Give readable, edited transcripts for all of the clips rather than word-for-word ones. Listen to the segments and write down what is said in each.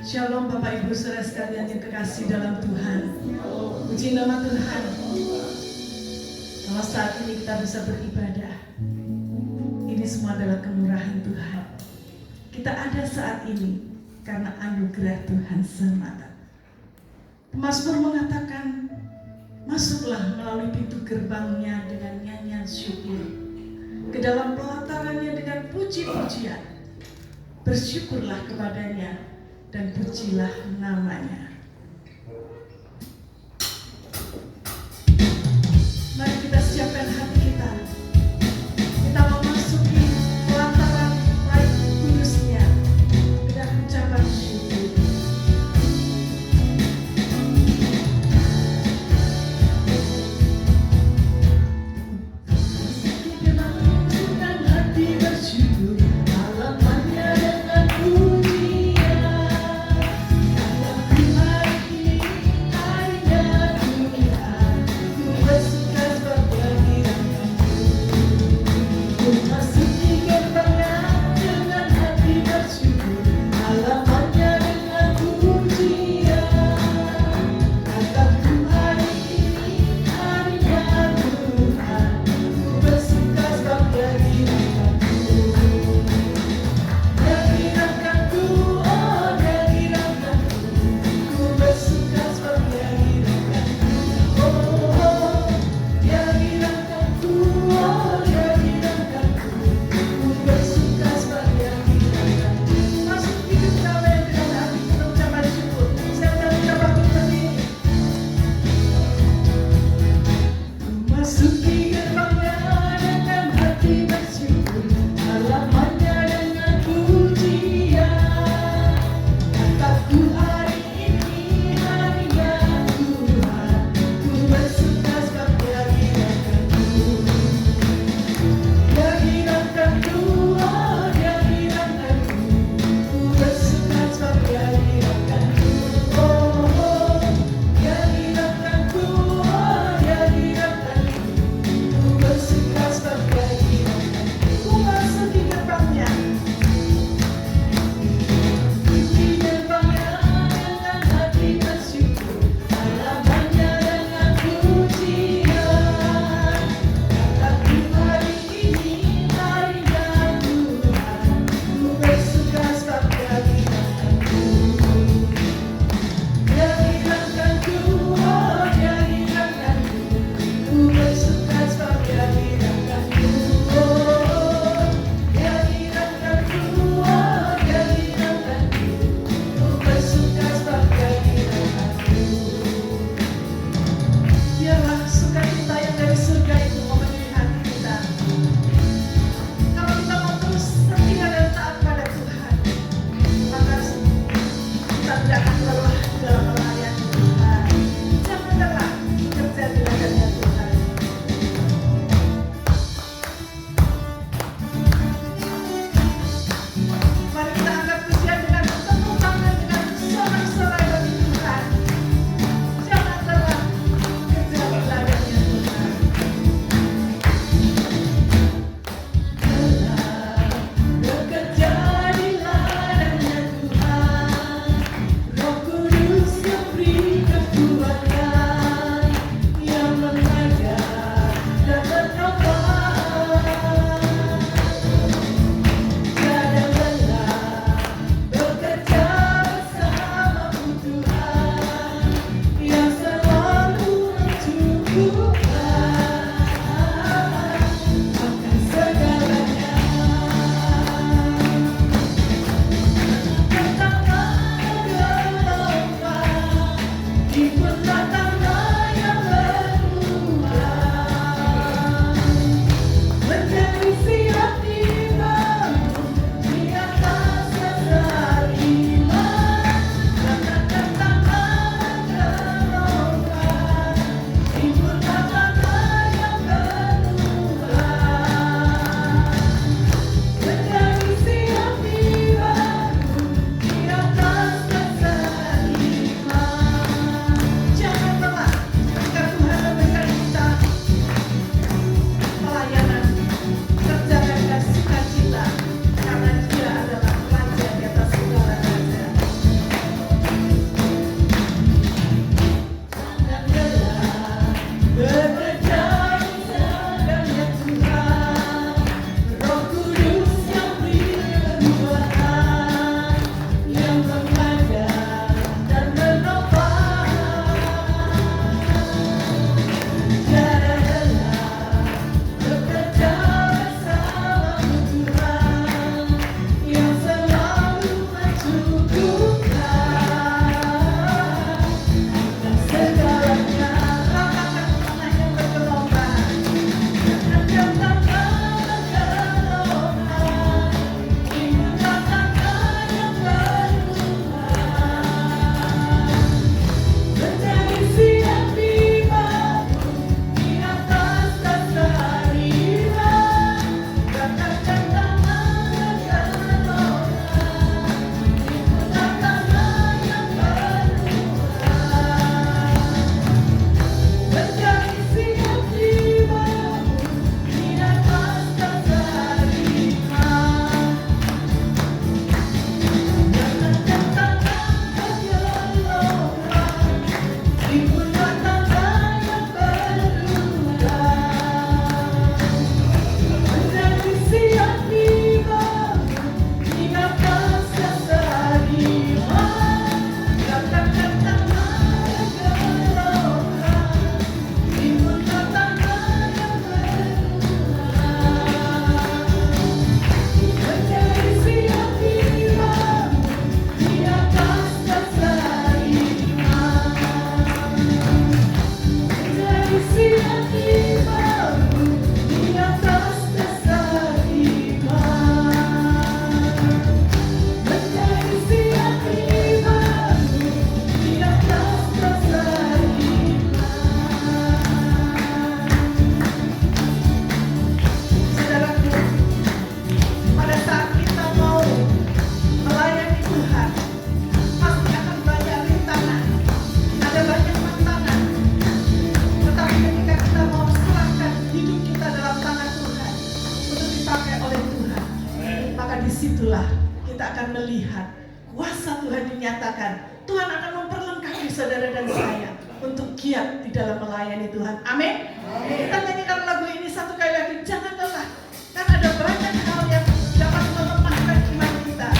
Shalom Bapak Ibu Saudara sekalian yang kekasih dalam Tuhan. Puji nama Tuhan. Kalau saat ini kita bisa beribadah, ini semua adalah kemurahan Tuhan. Kita ada saat ini karena anugerah Tuhan semata. Pemazmur mengatakan, masuklah melalui pintu gerbangnya dengan nyanyian syukur, ke dalam pelatarannya dengan puji-pujian. Bersyukurlah kepadanya dan pujilah namanya. Mari kita siapkan hati kita. Kita memasuki pelataran baik kudusnya dengan ucapan syukur. Dengan hati bersyukur, halamannya dengan pujian. melihat kuasa Tuhan dinyatakan, Tuhan akan memperlengkapi saudara dan saya untuk giat di dalam melayani Tuhan. Amin. Kita nyanyikan lagu ini satu kali lagi, jangan lelah. Kan ada banyak hal yang dapat melemahkan iman kita.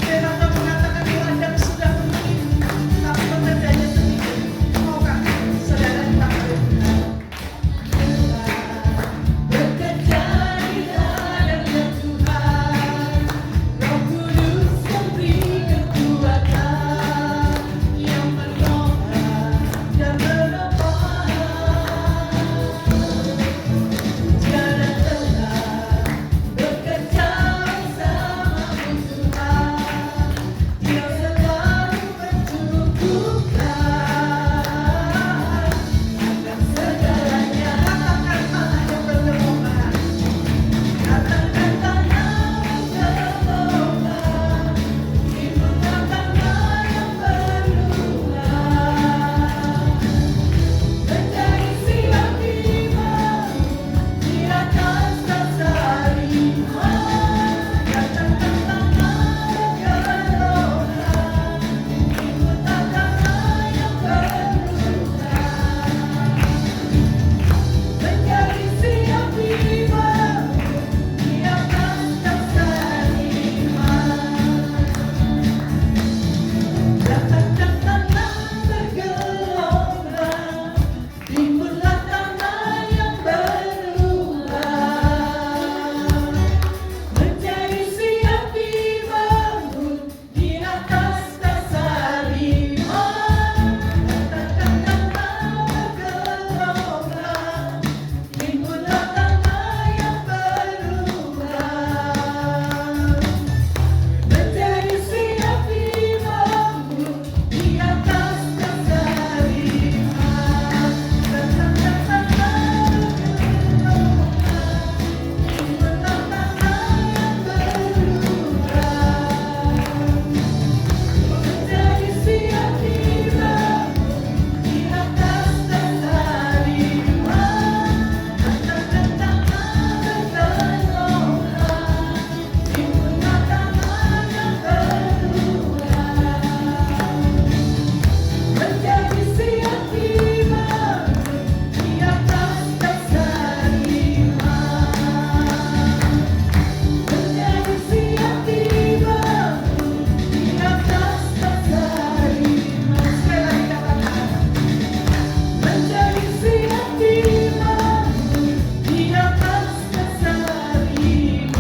Firman Tuhan mengatakan ladang sudah bening, tapi pekerjaannya sedikit. Maukah saudara dipakai Tuhan? Bekerja di ladangnya Tuhan, Roh Kudus memberi kekuatan yang menopang dan menopang. Jangan lelah bekerja bersamamu Tuhan, Dia selalu mencukupkan akan segalanya. Katakan tanah yang bergelombang, katakan tanah yang bergelombang, timbulkan tanah yang berulang, menjadi silang iman di atas dasar iman. Katakan tanah yang bergelombang, timbulkan tanah yang berulang, menjadi siap iman di atas dasar iman. Katakan tanah bergelombang, timbullah tanah yang berulang, menjadi siap dibangun di atas dasar iman. Katakan tanah bergelombang, timbullah tanah yang berulang, menjadi siap dibangun di atas dasar iman. Katakan tanah bergelombang, timbullah tanah yang berulang, menjadi siap dibangun di atas dasar iman. Katakan tanah bergelombang, timbullah tanah yang berulang, menjadi siap dibangun di atas dasar iman. Menjadi siap dibangun di atas dasar iman. Sekali lagi katakan, menjadi siap dibangun di atas dasar iman.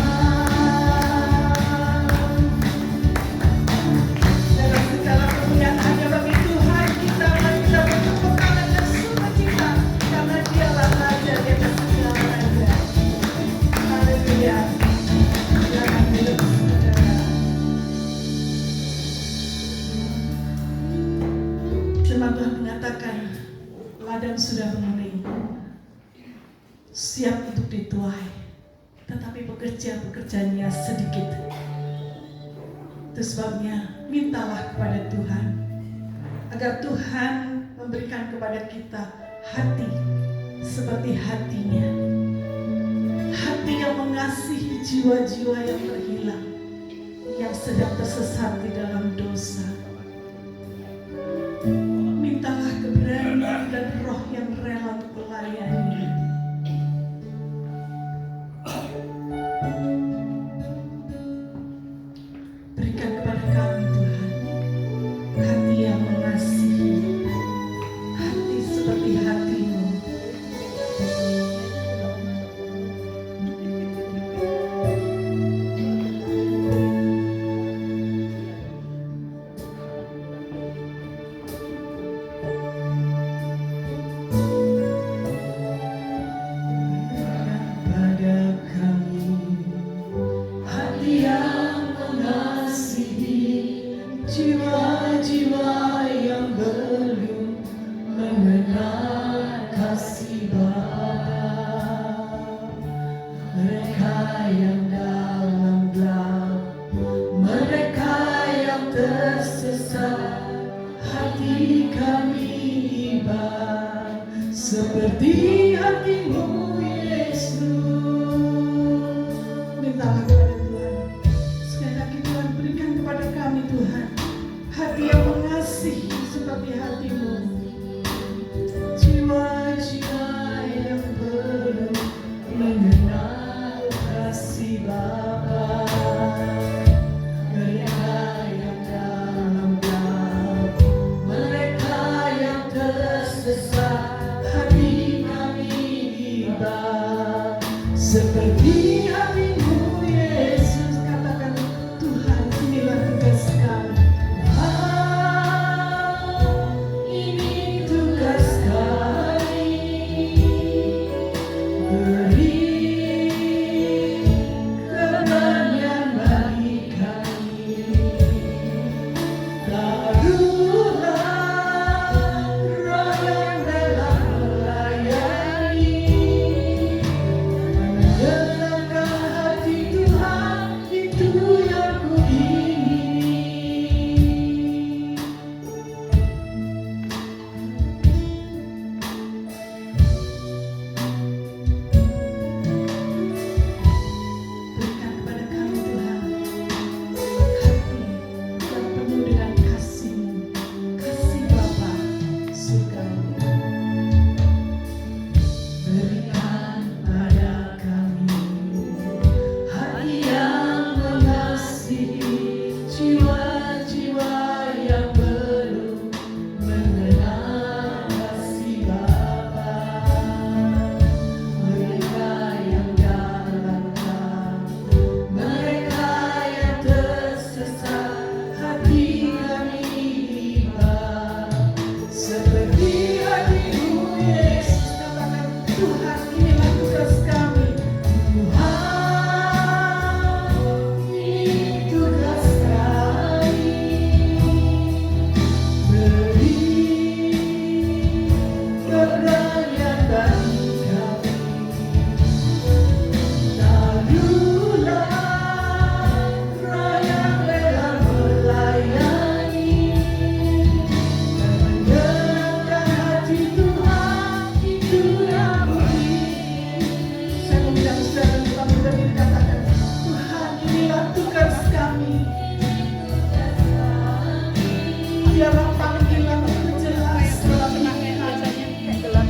Dalam segala kemuliaannya bagi Tuhan kita, mari kita bertepuk tangan dan sukacita karena Dialah Raja di atas segala raja. Haleluya. Silakan duduk, saudara. Firman Tuhan mengatakan ladang sudah bening, siap untuk dituai, tetapi pekerja-pekerjanya sedikit. Itu sebabnya mintalah kepada Tuhan agar Tuhan memberikan kepada kita hati seperti hatinya, hati yang mengasihi jiwa-jiwa yang terhilang, yang sedang tersesat di dalam dosa. Mintalah keberanian dan roh yang rela untuk melayani. Berikan kepada kami Tuhan hati yang mengasihi, hati seperti hati-Mu. Seperti hati-Mu Bapa. Mereka yang dalam gelap, mereka yang tersesat, hati kami tiba seperti hatimu Yesus. Katakan, Tuhan inilah tugas kami. Ini tugas kami, beri kemenangan bagi kami. Taruhlah roh yang rela melayani, menyenangkan hati Tuhan, itu yang kuingini. Berikan kepada kami Tuhan hati yang penuh dengan kasih-Mu, kasih Bapa surgawi. Berikan pada kami hati yang mengasihi jiwa-jiwa yang belum mengenal kasih Bapa. Mereka yang dalam gelap, mereka yang tersesat, hati kami tiba seperti hati-Mu Yesus. Katakan, Tuhan inilah tugas kami. Tuhan ini tugas kami, beri keberanian bagi kami. Taruhlah roh yang rela melayani, menyenangkan hati Tuhan, itu yang kuingini. Saya mengundang saudara untuk berdiri, katakan, Tuhan inilah tugas kami. Biarlah panggilan itu jelas dalam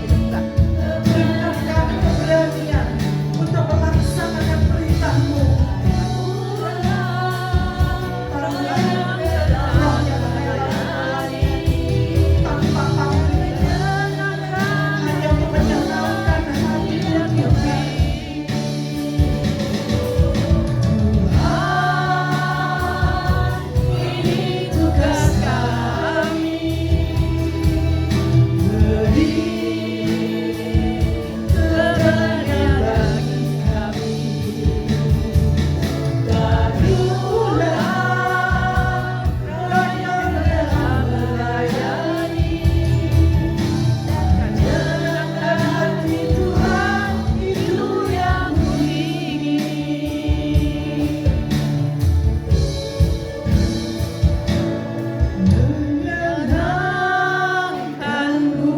hidup kami. Berikan kami keberanian untuk melaksanakan perintah-Mu. Taruhlah roh yang rela melayani tanpa pamrih, hanya untuk menyenangkan hati-Mu Tuhan. Ini tugas kami, beri keberanian bagi kami. Taruhlah roh yang rela melayani, menyenangkan hati Tuhan, itu yang kuingini. Menyenangkan-Mu,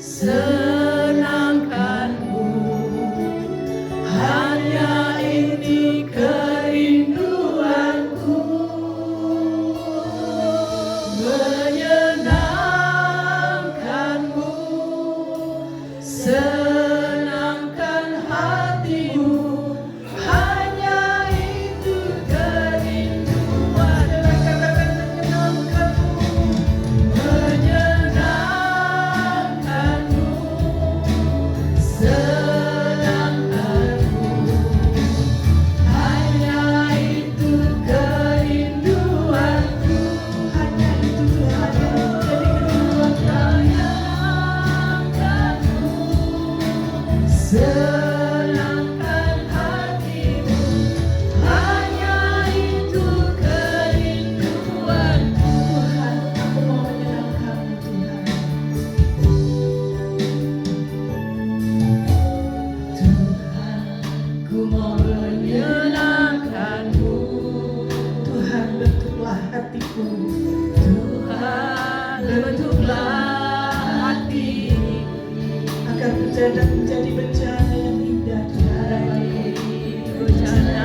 senangkan-Mu, hanya ini kerinduanku. Menyenangkan-Mu, senangkan hati-Mu, hanya itu kerinduan. Katakan, menyenangkan-Mu, menyenangkan-Mu, senangkan-Mu, hanya itu kerinduanku. Hanya itu Tuhan yang menjadi kerinduan kami. Senangkan hati-Mu, hanya itu kerinduanku. Tuhan, aku mau menyenangkan-Mu Tuhan. Tuhan, ku mau menyenangkan-Mu. Tuhan, bentuklah hatiku. Tuhan, bentuklah hati agar menjadi bencana yang indah Tuhan. Bencana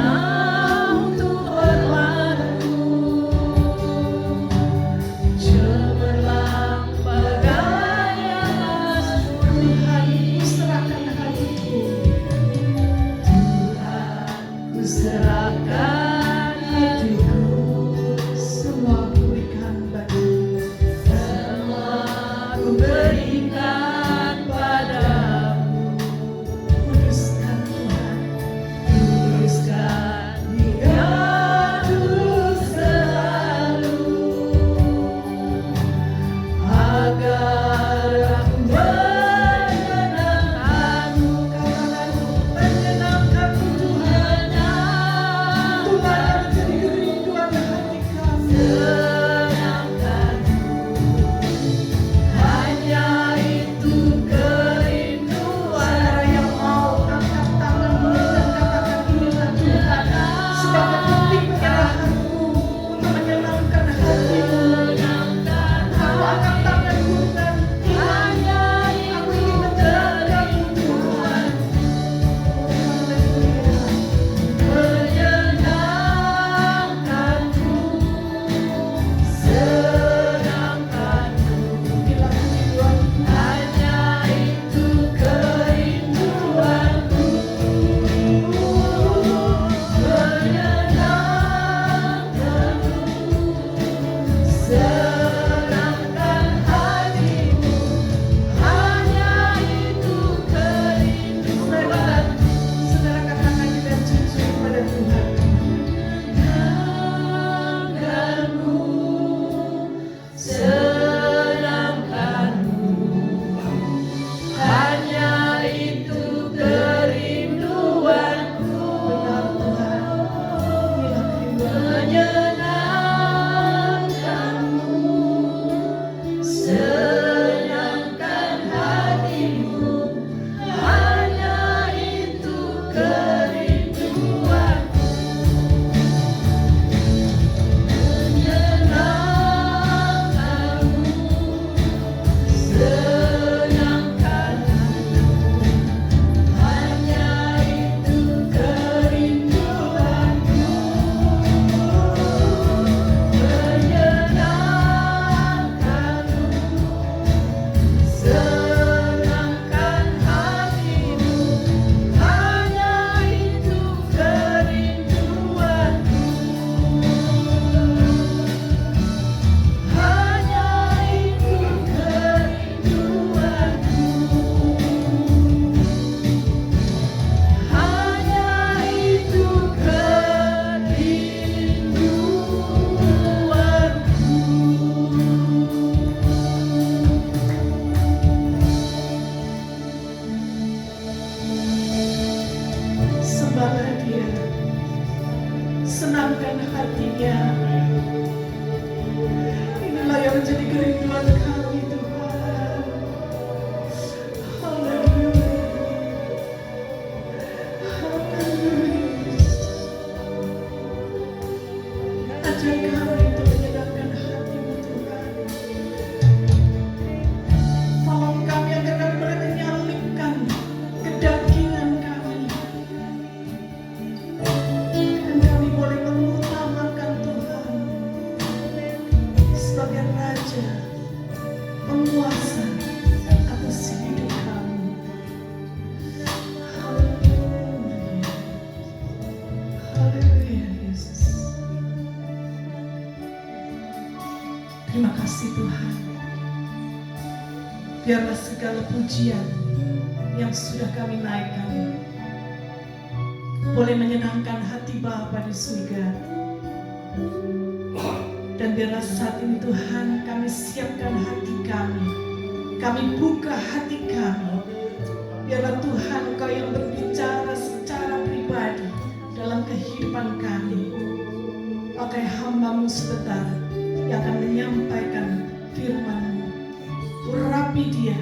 untuk hormat-Mu, cemerlang bagai emas. Tuhan, ku serahkan hatiku. Tuhan, serahkan hatiku, semua ku berikan bagimu, semua ku berikan padamu. Kuduskan Tuhan, kuduskan Dia selalu, agar aku menyenangkanmu. Katakan, menyenangkanmu Tuhan, Tuhan yang menjadi kerinduan hati kami. Senangkanmu, hanya itu kerinduan. Saudara yang mau angkat tanganmu dan katakan, inilah Tuhan sebagai bukti penyerahanku untuk menyenangkan hatimu. Aku angkat tanganku dan hanya aku ingin menyenangkanmu Tuhan. Haleluya. Menyenangkanmu, senangkanmu, bila kerinduan hanya itu kerinduanku. Menyenangkanmu, senangkan hatimu, hanya itu kerinduan. Saudara katakan dengan jujur pada Tuhan. Senangkanmu, senangkanmu, hanya itu kerinduanku. Benar Tuhan, inilah kerinduan. Menyenangkanmu, senangkan hatimu, hanya itu kerinduanku. Menyenangkanmu, senangkan hatimu, hanya itu kerinduanku. Menyenangkanmu, senangkan hatimu, hanya itu kerinduanku. Hanya itu kerinduanku. Hanya itu kerinduanku. Sembahlah Dia, senangkan hatinya. Inilah yang menjadi kerinduan kami Tuhan. Haleluya. Haleluya. Ajar kami untuk menyenangkan hatimu Tuhan. Tolong kami agar kami boleh menyalipkan kedagingan kami, dan kami boleh mengutamakan Tuhan sebagai Raja, penguasa atas hidup kami. Haleluya. Haleluya Yesus. Terima kasih Tuhan. Biarlah segala pujian yang sudah kami naikkan boleh menyenangkan hati Bapa di surga. Dan biarlah saat ini Tuhan kami siapkan hati kami, kami buka hati kami. Biarlah Tuhan Engkau yang berbicara secara pribadi dalam kehidupan kami. Pakai hamba-Mu sebentar yang akan menyampaikan firman-Mu. Urapi dia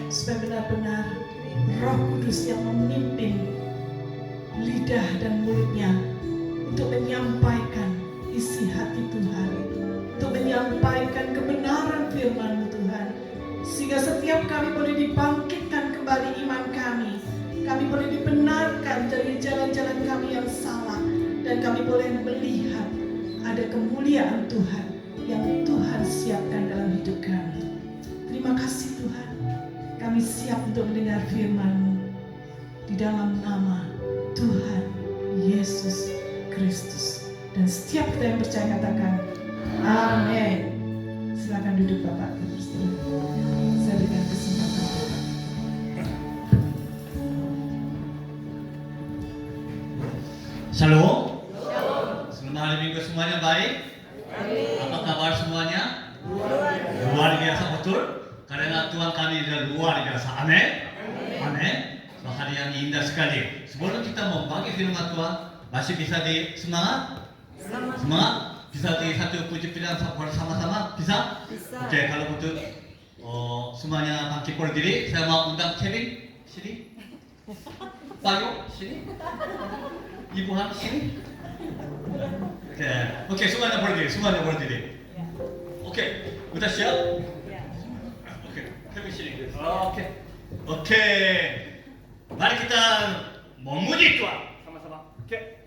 supaya benar-benar Roh Kudus yang memimpin lidah dan mulutnya untuk menyampaikan isi hati Tuhan, untuk menyampaikan kebenaran firman-Mu Tuhan, sehingga setiap kami boleh dibangkitkan kembali iman kami boleh dibenarkan dari jalan-jalan kami yang salah, dan kami boleh melihat ada kemuliaan Tuhan yang Tuhan siapkan dalam hidup kami. Terima kasih Tuhan, kami siap untuk mendengar firman-Mu di dalam nama Tuhan Yesus. Yesus Kristus. Dan setiap kita yang percaya katakan amin. Silakan duduk Bapak Ibu Saudara. Saya berikan kesempatan Bapak. Shalom. Selamat hari Minggu semuanya baik. Apa kabar semuanya? Luar biasa betul. Karena Tuhan kami adalah luar biasa. Amin. Amin. Hari yang indah sekali. Sebelum kita membagi firman Tuhan, masih bisa di semangat? Semangat? Bisa di satu puji pilihan bersama-sama? Bisa? Oke, kalau betul semuanya bangkit berdiri. Saya mau undang Kevin. Sini. Bayu. Sini. Ibu Han. Sini. Oke, semuanya berdiri. Oke, udah siap? Oke, Kevin sini. Oke. Mari kita memuji Tuhan sama-sama. Oke.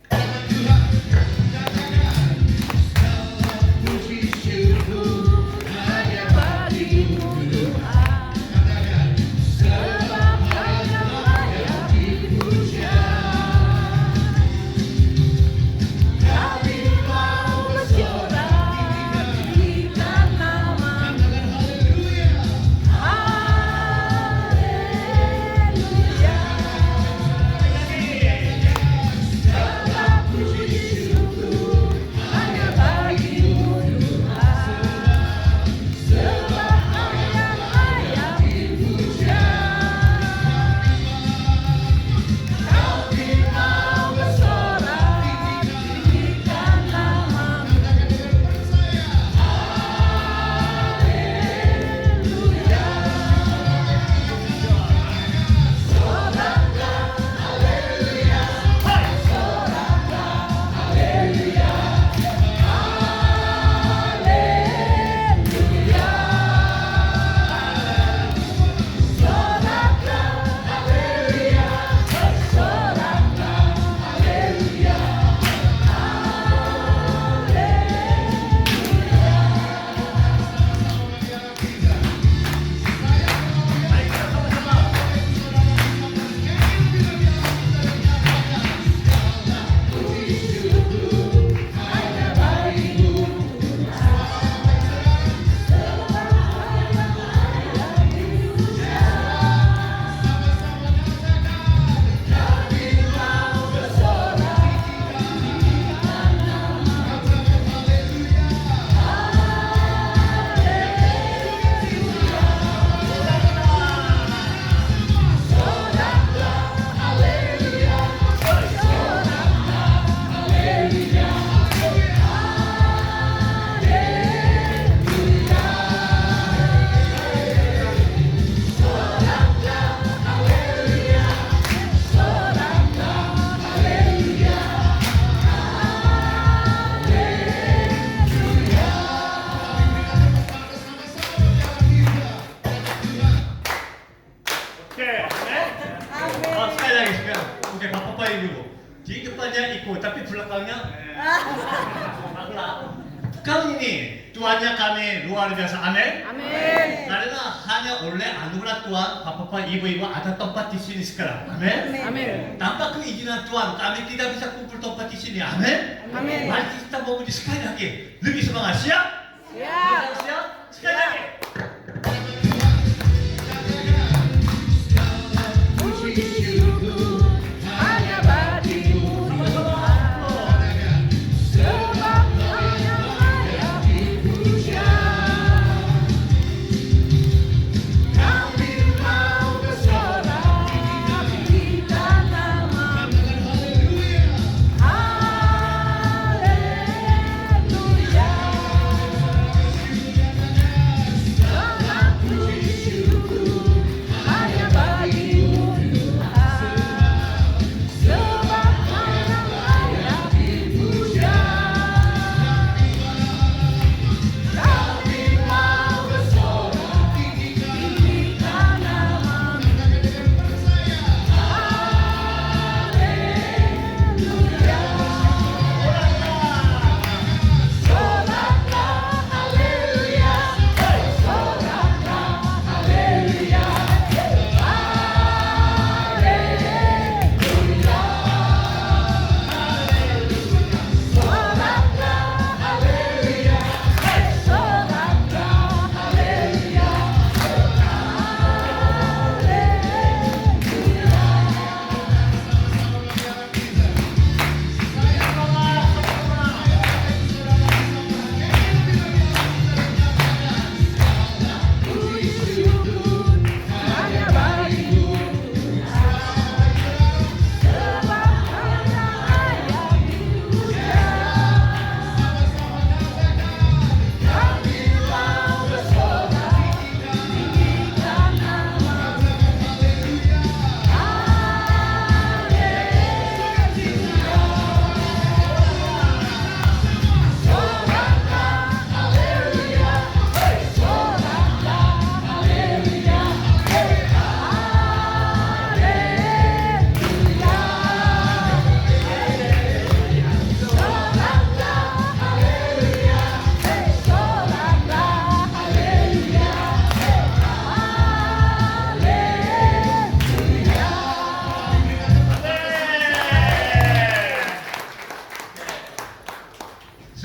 Di depannya ikut, tapi belakangnya kali ini Tuhannya kami luar biasa. Amin. Amin. Karena hanya oleh anugerah Tuhan, Bapak, Ibu, ada tempat di sini sekarang. Amin. Amin. Tanpa keizinan Tuhan, kami tidak bisa kumpul tempat di sini. Amin. Amin. Mari kita memuji sekali lagi. Lebih semangat. Siap? Siap. Siap? Sekali lagi.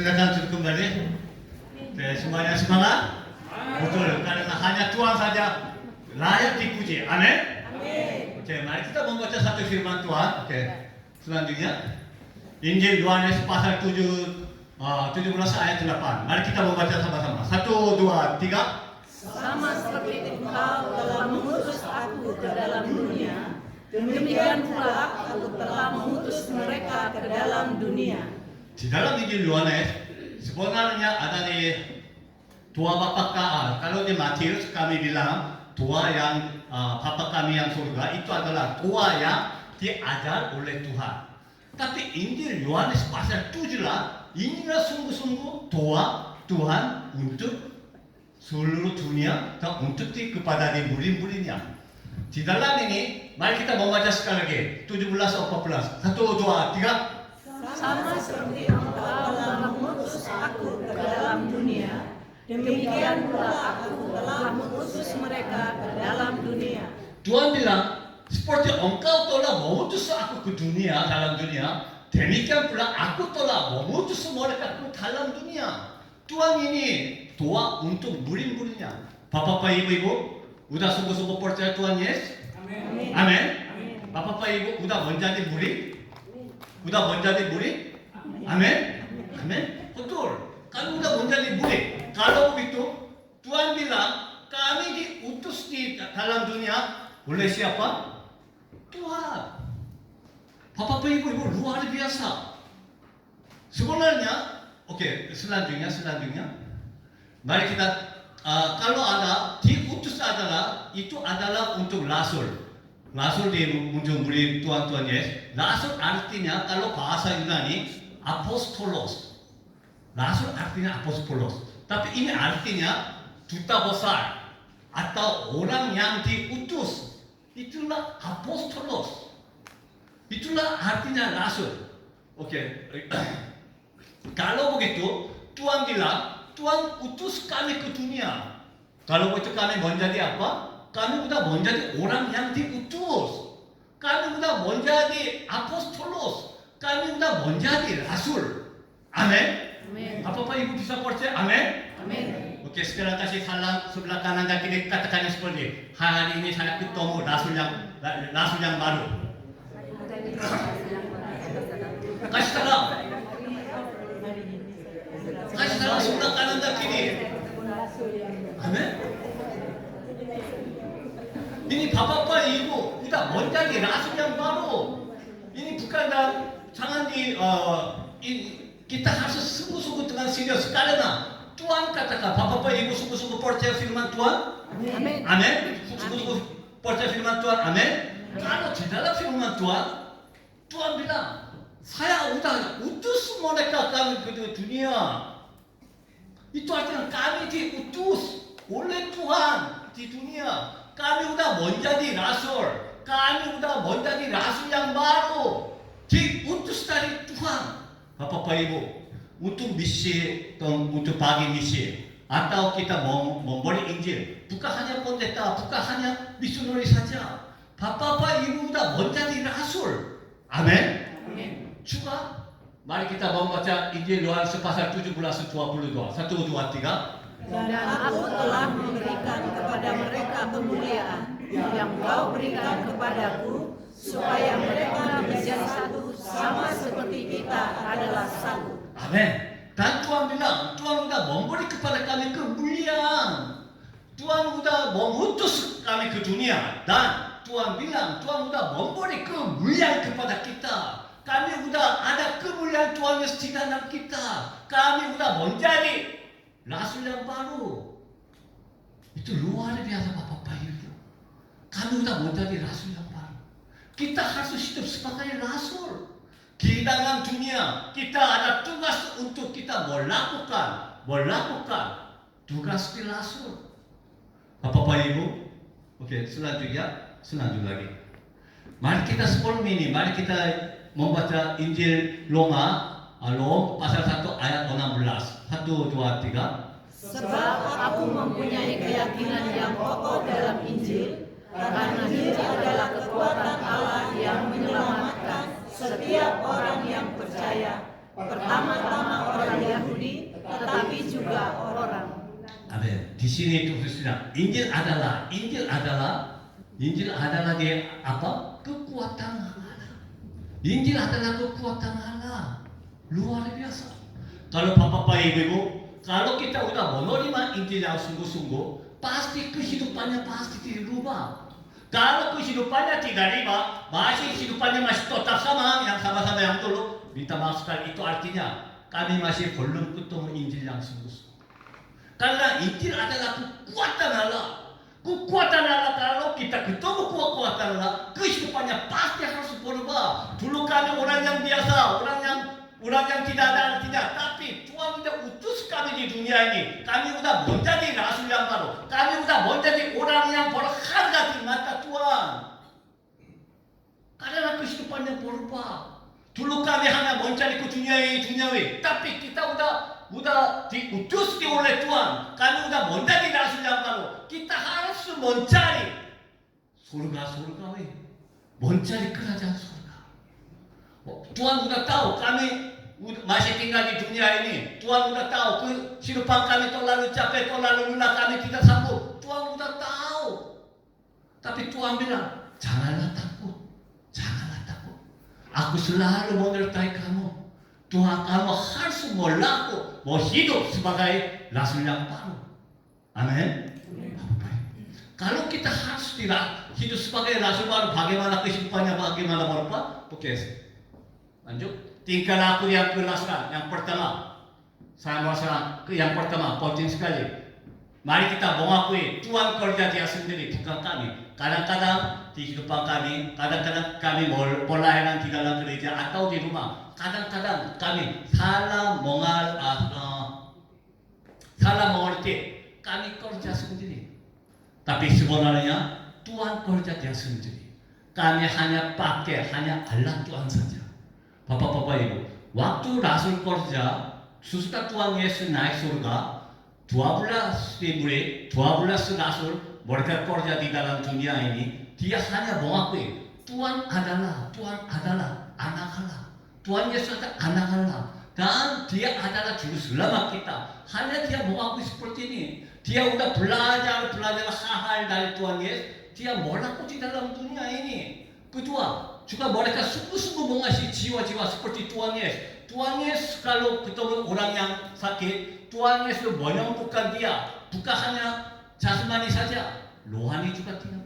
Silakan duduk kembali. Oke, semuanya semangat? Betul, karena hanya Tuhan saja layak dipuji. Amin? Oke, mari kita membaca satu firman Tuhan. Oke, selanjutnya Injil Yohanes pasal 17 ayat 8. Mari kita membaca sama-sama. 1, 2, 3. Sama seperti Engkau telah mengutus aku ke dalam dunia, demikian pula aku telah mengutus mereka ke dalam dunia. Di dalam Injil Yohanes sebenarnya ada di dua bapa kalau di Matius kami bilang dua yang bapa kami yang surga itu adalah dua yang diajar oleh Tuhan. Tapi Injil Yohanes pasal 7 inilah sungguh-sungguh doa Tuhan untuk seluruh dunia dan untuk kepada murid-muridnya. Di dalam ini mari kita membaca sekali lagi 17 14. 1, 2, 3. Sama seperti Engkau telah mengutus aku ke dalam dunia, demikian pula aku telah mengutus mereka ke dalam dunia. Tuhan bilang, seperti engkau telah mengutus aku ke dunia, dalam dunia, demikian pula aku telah mengutus mereka ke dalam dunia. Tuhan ini doa untuk murid-muridnya. Bapak, Ibu, udah sungguh-sungguh percaya Tuhan Yesus? Amin. Amin. Bapak, Ibu, udah menjadi murid? Udah menjadi murid? Amin. Amin. Betul. Kan udah menjadi murid. Kalau begitu, Tuhan bilang kami diutus di dalam dunia oleh siapa? Tuhan. Bapak Ibu luar biasa. Sebenarnya, oke, selanjutnya. Mari kita kalau ada diutus itu adalah untuk rasul. Rasul di murid Tuhan Yesus. Rasul artinya kalau bahasa Yunani apostolos. Rasul artinya apostolos. Tapi ini artinya duta besar atau orang yang diutus. Itulah apostolos. Itulah artinya rasul. Oke. Kalau begitu Tuhan bilang Tuhan utus kami ke dunia. Kalau begitu kami menjadi apa? Kami sudah menjadi orang yang diutus. Kami sudah menjadi apostolos. Kami sudah menjadi rasul. Amin. Amin. Apa Ibu bisa percaya? Amin. Amin. Oke, sekarang kasih salam sebelah kanan dan kiri, katakannya seperti hari ini saya ketemu rasul yang baru. Kasih salam. Kasih salam sebelah kanan dan kiri. Amin. Ini Bapak Ibu udah menjadi rasul yang baru. Ini bukan jangan kita harus sungguh-sungguh dengan serius karena Tuhan katakan Bapak Ibu sungguh-sungguh percaya firman Tuhan. Amin. Amin. Sungguh-sungguh percaya firman Tuhan. Amin. Kalau di dalam firman Tuhan bilang saya udah utus mereka kami ke dunia. Itu artinya kami diutus oleh Tuhan di dunia. Kami sudah menjadi rasul. Kami sudah menjadi rasul yang baru. Diutus dari Tuhan. Bapak Ibu, untuk misi, untuk bagi misi, atau kita memberi Injil, bukan hanya pendeta, bukan hanya misioneri saja. Bapak Ibu sudah menjadi rasul. Amin. Juga, mari kita membaca Injil Yohanes pasal 17 22. 1, 2, 3. Dan aku telah memberikan kepada mereka kemuliaan yang Kau berikan kepadaku, supaya mereka menjadi satu sama seperti kita adalah satu. Amin. Dan Tuhan bilang, Tuhan sudah memberi kepada kami kemuliaan. Tuhan sudah mengutus kami ke dunia. Dan Tuhan bilang, Tuhan sudah memberi kemuliaan kepada kita. Kami sudah ada kemuliaan Tuhan Yesus di dalam kita. Kami sudah menjadi rasul yang baru. Itu luar biasa Bapak Ibu. Kami sudah menjadi rasul yang baru. Kita harus hidup sebagai rasul. Di dalam dunia kita ada tugas untuk kita melakukan tugas di rasul. Bapak Ibu, oke, selanjutnya lagi. Mari kita sebelum ini, mari kita membaca Injil Roma pasal 1 ayat 16. 1, 2, 3. Sebab aku mempunyai keyakinan yang kokoh dalam Injil, karena Injil adalah kekuatan Allah yang menyelamatkan setiap orang yang percaya, pertama-tama orang Yahudi, tetapi juga orang. Amin. Di sini itu Kristus Injil adalah dia apa? Kekuatan Allah. Injil adalah kekuatan Allah. Luar biasa. Kalau Bapak Ibu, kalau kita udah menerima Injil yang sungguh-sungguh, pasti kehidupannya pasti dirubah. Kalau kehidupannya tidak dirubah, kehidupannya masih tetap sama, yang sama-sama yang dulu, minta maaf sekali, itu artinya kami masih belum ketemu Injil yang sungguh-sungguh. Karena Injil adalah kekuatan Allah. Kekuatan Allah, kalau kita ketemu kekuatan Allah, kehidupannya pasti harus berubah. Dulu kami orang yang biasa, orang yang tidak ada artinya, tapi Tuhan sudah utus kami di dunia ini. Kami sudah menjadi rasul yang baru. Kami sudah menjadi orang yang berharga di mata Tuhan. Karena kehidupannya berubah. Dulu kami hanya mencari ke dunia ini, tapi kita udah diutus oleh Tuhan. Kami sudah menjadi rasul yang baru. Kita harus mencari surga, mencari kerajaan surga. Tuhan sudah tahu kami masih tinggal di dunia ini. Tuhan sudah tahu kehidupan kami terlalu capek, terlalu lelah, kami tidak sanggup. Tuhan sudah tahu. Tapi Tuhan bilang, janganlah takut. Aku selalu menyertai kamu. Tuhan, kamu harus mau hidup sebagai rasul yang baru. Amin. Kalau kita harus hidup sebagai rasul baru, bagaimana kehidupannya, bagaimana berubah? Oke, lanjut. Tingkah laku yang kerasulan, yang pertama. Saya merasa yang pertama penting sekali. Mari kita mengakui Tuhan kerja dia sendiri, bukan kami. Kadang-kadang di kehidupan kami, kadang-kadang kami pelayanan di dalam gereja atau di rumah. Kadang-kadang kami salah mengerti, kami kerja sendiri. Tapi sebenarnya Tuhan kerja dia sendiri. Kami hanya Allah Tuhan saja. Bapak-bapak Ibu, waktu Rasul kerja, sesudah Tuhan Yesus naik surga, 12 Rasul mereka kerja di dalam dunia ini. Dia hanya mengakui Tuhan adalah anak Allah. Tuhan Yesus adalah anak Allah. Dan dia adalah juru selamat kita. Hanya dia mengakui seperti ini. Dia sudah belajar hal-hal dari Tuhan Yesus. Dia melakukan di dalam dunia ini. Kedua, juga mereka sungguh-sungguh mengasihi jiwa-jiwa seperti Tuhan Yesus. Tuhan Yesus kalau ketemu orang yang sakit, Tuhan Yesus menyembuhkan dia. Bukan hanya jasmani saja, rohani juga tidak.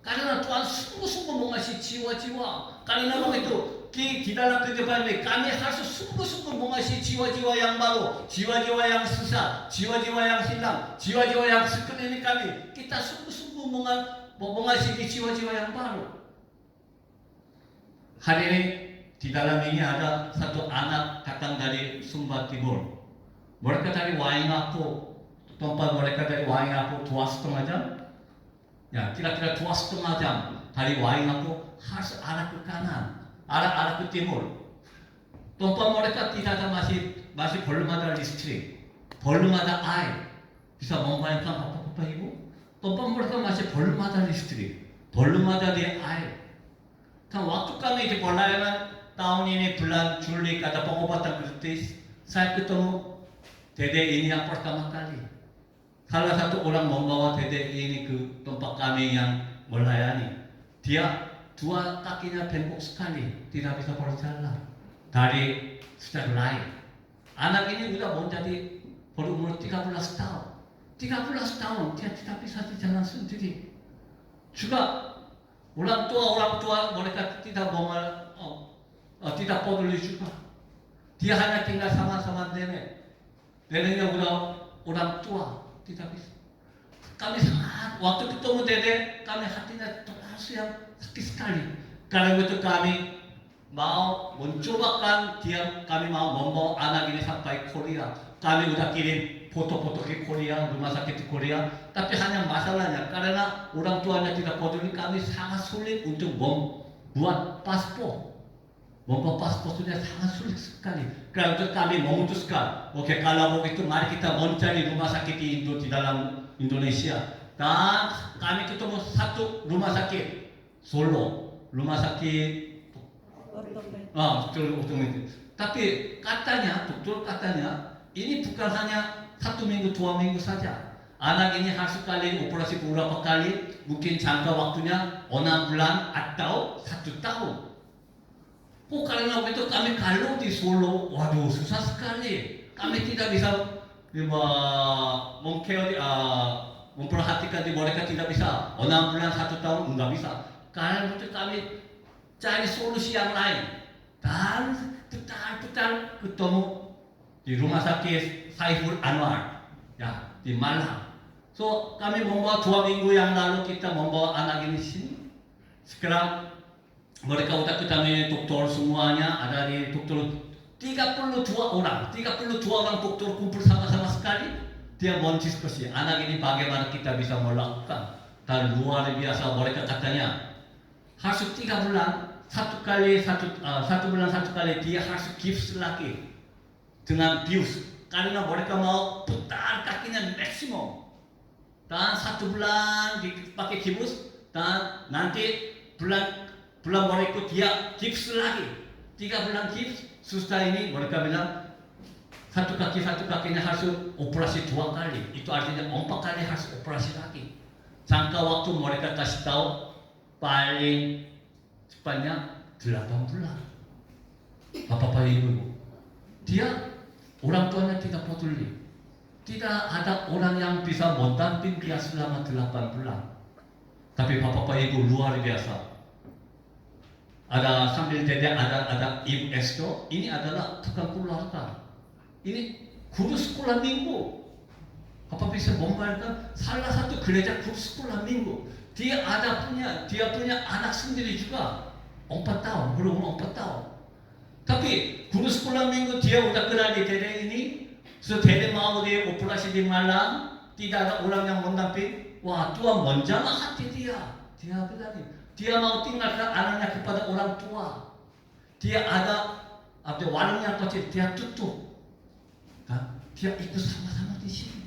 Karena Tuhan sungguh-sungguh mengasihi jiwa-jiwa. Karena begitu, di dalam kehidupan ini kami harus sungguh-sungguh mengasihi jiwa-jiwa yang baru, jiwa-jiwa yang sesat, jiwa-jiwa yang hilang, jiwa-jiwa yang sekeliling kami. Kita sungguh-sungguh mengasihi jiwa-jiwa yang baru. Hari ini di dalam ini ada satu anak datang dari Sumba Timur. Mereka dari Waingapu, tempat mereka dari Waingapu 2,5 jam. Ya, kira-kira 2,5 jam dari Waingapu harus arah ke kanan, arah ke timur. Tempat mereka tidak ada masih belum ada listrik, belum ada air. Bisa membayangkan Bapak Ibu? Tempat mereka masih belum ada listrik, belum ada air. Kan waktu kami di pelayanan tahun ini bulan Juli kata pengobatan gratis, saya ketemu Dede ini yang pertama kali. Salah satu orang membawa Dede ini ke tempat kami yang melayani. Dia dua kakinya bengkok sekali, tidak bisa berjalan dari sejak lahir. Anak ini sudah menjadi berumur 13 tahun. 13 tahun dia tidak bisa jalan sendiri. Juga orang tua mereka tidak tidak peduli juga. Dia hanya tinggal sama nenek. Neneknya udah orang tua, tidak bisa. Kami sangat waktu ketemu Dede, kami hatinya terasa yang sakit sekali. Karena itu kami mau mencobakan dia, kami mau membawa anak ini sampai Korea. Kami udah kirim foto-foto ke Korea, rumah sakit di Korea. Tapi hanya masalahnya karena orang tuanya tidak peduli, kami sangat sulit untuk membuat paspor. Membuat paspor sudah sangat sulit sekali. Karena itu kami memutuskan, oke, kalau begitu mari kita mencari rumah sakit di dalam Indonesia. Dan kami ketemu satu rumah sakit Solo, rumah sakit Ortoped. dokter otomatis. Tapi dokter katanya ini bukan hanya 1 minggu 2 minggu saja. Anak ini harus sekali operasi beberapa kali, mungkin jangka waktunya 6 bulan atau 1 tahun. Karena itu kami kalau di Solo, waduh susah sekali. Kami tidak bisa memperhatikan di mereka, tidak bisa 6 bulan 1 tahun, enggak bisa. Karena itu kami cari solusi yang lain. Dan betul-betul ketemu di rumah sakit Saiful Anwar, ya di Malang. So kami membawa 2 minggu yang lalu kita membawa anak ini sini. Sekarang mereka udah ketemu dokter semuanya, ada di dokter 32 orang dokter kumpul sama-sama sekali. Dia mendiskusi anak ini bagaimana kita bisa melakukan. Dan luar biasa mereka katanya harus 3 bulan 1 bulan 1 kali dia harus gips lagi dengan bius karena mereka mau putar kakinya maksimum. Dan 1 bulan dipakai gips dan nanti bulan berikut dia gips lagi 3 bulan gips. Susah ini mereka bilang satu kakinya harus operasi 2 kali, itu artinya 4 kali harus operasi lagi. Jangka waktu mereka kasih tahu paling cepatnya 8 bulan. Bapak Ibu, dia orang tuanya tidak peduli. Tidak ada orang yang bisa mendamping dia selama 8 bulan. Tapi Bapak Ibu luar biasa. Ada sambil dede ada Ibu Esto, ini adalah tukang keluarga. Ini guru sekolah minggu. Bapak bisa membayangkan salah satu gereja guru sekolah minggu. Dia punya anak sendiri juga 4 tahun, belum 4 tahun. Tapi guru sekolah minggu dia udah kenal di dede ini. So dede mau dia operasi di Malang, tidak ada orang yang mendamping. Wah, Tuhan menjamah hati dia. Dia bilang dia mau tinggalkan anaknya kepada orang tua. Dia ada warung yang kecil, dia tutup. Dan dia ikut sama-sama di sini.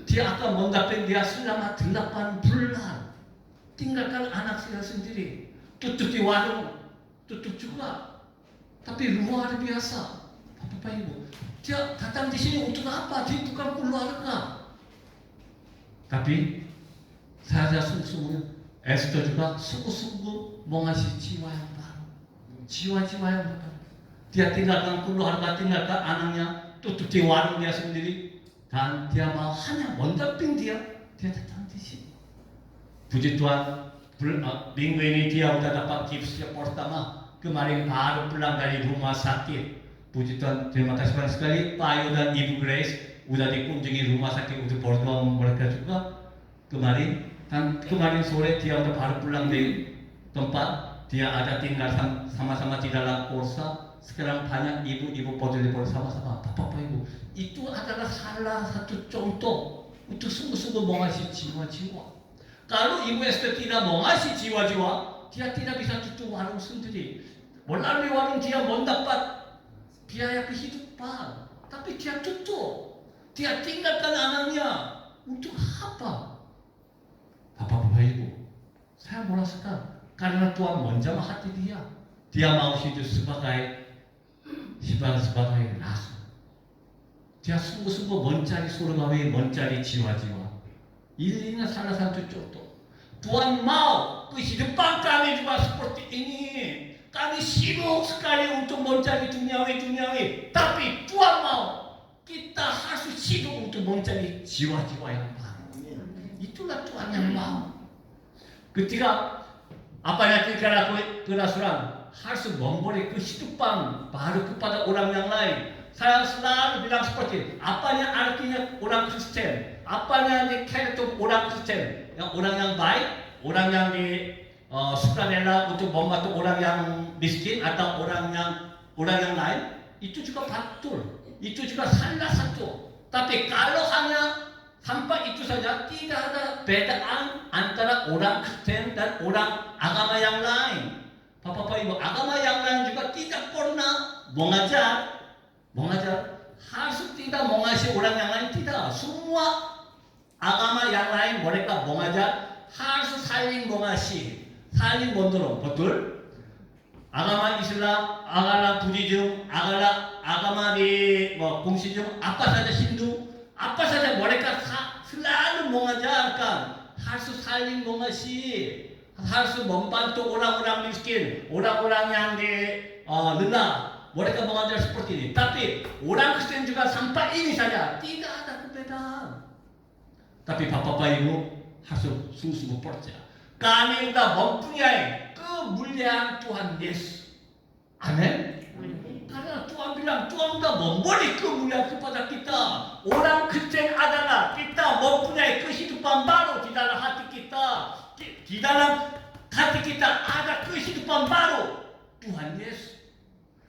Dia akan mendamping dia selama 8 bulan. Tinggalkan anak saya sendiri. Tutup di warung, tutup juga. Tapi luar biasa. Bapak Ibu, dia datang di sini untuk apa? Dia bukan keluarga. Tapi saya sungguh-sungguh Esther juga sungguh-sungguh mau ngasih jiwa yang baru, jiwa-jiwa yang baru. Dia tinggalkan keluarga, tinggalkan anaknya, tutup di warung dia sendiri, dan dia mau hanya mendamping dia datang di sini. Puji Tuhan, minggu ini dia udah dapat gips yang pertama. Kemarin baru pulang dari rumah sakit. Puji Tuhan, terima kasih banyak sekali Pak Ayu dan Ibu Grace udah dikunjungi rumah sakit untuk berdoa mereka juga kemarin. Dan kemarin sore dia udah baru pulang di tempat. Dia ada tinggal sama-sama di dalam kursa. Sekarang banyak ibu-ibu peduli bersama-sama. Bapak Ibu, itu adalah salah satu contoh untuk sungguh-sungguh mengasih jiwa-jiwa. Kalau Ibu Esther tidak mengasih jiwa-jiwa, dia tidak bisa tutup warung sendiri. Melalui warung dia mendapat biaya kehidupan. Tapi dia tutup. Dia tinggalkan anaknya. Untuk apa? Bapak Ibu, saya merasakan karena Tuhan menjamah hati dia. Dia mau hidup sebagai rasul. Dia sungguh-sungguh mencari surgawi, mencari jiwa-jiwa. Ini salah satu contoh. Tuhan mau kehidupan kami juga seperti ini. Kami sibuk sekali untuk mencari duniawi. Tapi Tuhan mau kita harus sibuk untuk mencari jiwa-jiwa yang baru. Itulah Tuhan yang mau. Ketika apa yang kita lakukan kerasulan harus memberi kehidupan baru kepada orang yang lain. Saya selalu bilang seperti apa yang artinya orang Kristen, apa yang karakter orang Kristen, yang orang yang baik, orang yang sukarela untuk membantu orang yang miskin atau orang yang lain, itu juga betul, itu juga salah satu. Tapi kalau hanya sampai itu saja, tidak ada bedaan antara orang Kristen dan orang agama yang lain. Bapak Ibu, agama yang lain juga tidak pernah mengajar harus tidak mengasihi orang yang lain, tidak. Semua agama yang lain mereka mengajar harus saling mengasihi, saling mendorong, betul? agama Islam, agama Buddhism, agama di Konghucu, apa saja Hindu, apa saja mereka selalu mengajarkan harus saling mengasihi, harus membantu orang-orang miskin, orang-orang yang rendah. Mereka mengajar seperti ini. Tapi orang Kristen juga sampai ini saja, tidak ada perbedaan. Tapi Bapak Ibu harus sungguh-sungguh percaya. Kami sudah mempunyai kemuliaan Tuhan Yesus. Amin. Karena Tuhan bilang Tuhan sudah memberi kemuliaan kepada kita. Orang Kristen adalah kita mempunyai kehidupan baru di dalam hati kita. Di dalam hati kita ada kehidupan baru Tuhan Yesus.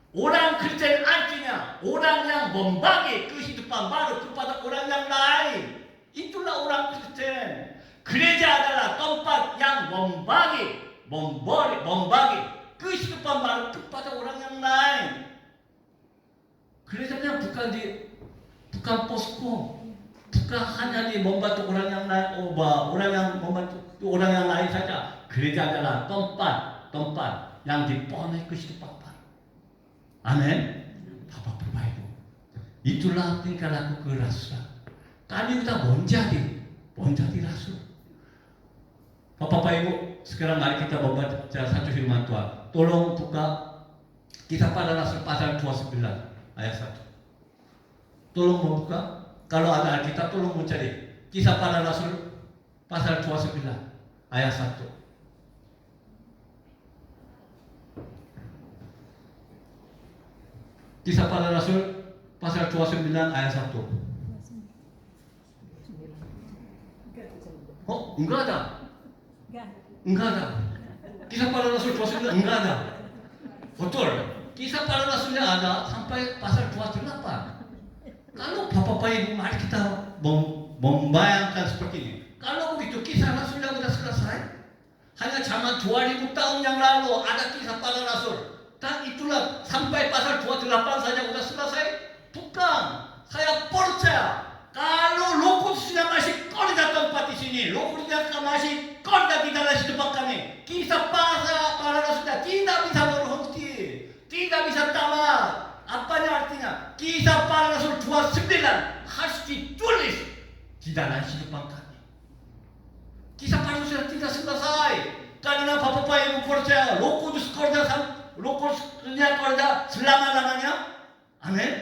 Orang Kristen artinya orang yang membagi kehidupan baru kepada orang yang lain. Itulah orang Kristen. Gereja adalah tempat yang membagi kehidupan baru kepada orang yang lain. Gerejanya bukan posko, bukan hanya membantu orang yang lain, orang yang membantu orang yang lain saja. Gereja adalah tempat yang dipenuhi kehidupan baru. Amin. Bapak Ibu, itulah tingkah laku kerasulan. Kami sudah menjadi rasul. Bapak Ibu, sekarang mari kita membaca satu firman Tuhan. Tolong buka Kisah Para Rasul pasal 29 ayat 1. Tolong membuka. Kalau ada Alkitab, tolong mencari Kisah Para Rasul pasal 29 ayat 1. Kisah Para Rasul pasal 29 ayat 1. Oh, enggak ada. Enggak ada. Kisah Para Rasul 29 enggak ada. Betul. Kisah Para Rasulnya ada sampai pasal 28. Kalau Bapak Ibu, mari kita membayangkan seperti ini. Kalau begitu kisah Rasulnya sudah selesai. Hanya zaman 2000 tahun yang lalu ada Kisah Para Rasul. Dan itulah sampai pasal 28 saja sudah selesai. Bukan. Saya percaya kalau Roh Kudusnya masih kerja tempat di sini, Roh Kudusnya masih kerja di dalam hidup kami. Kisah Para Rasulnya tidak bisa berhenti, tidak bisa tamat. Apanya artinya? Kisah Para Rasul 29 harus ditulis di dalam hidup kami. Kisah Para Rasul tidak selesai karena Bapak Ibu percaya Roh Kudus kerja selama-lamanya. Amin.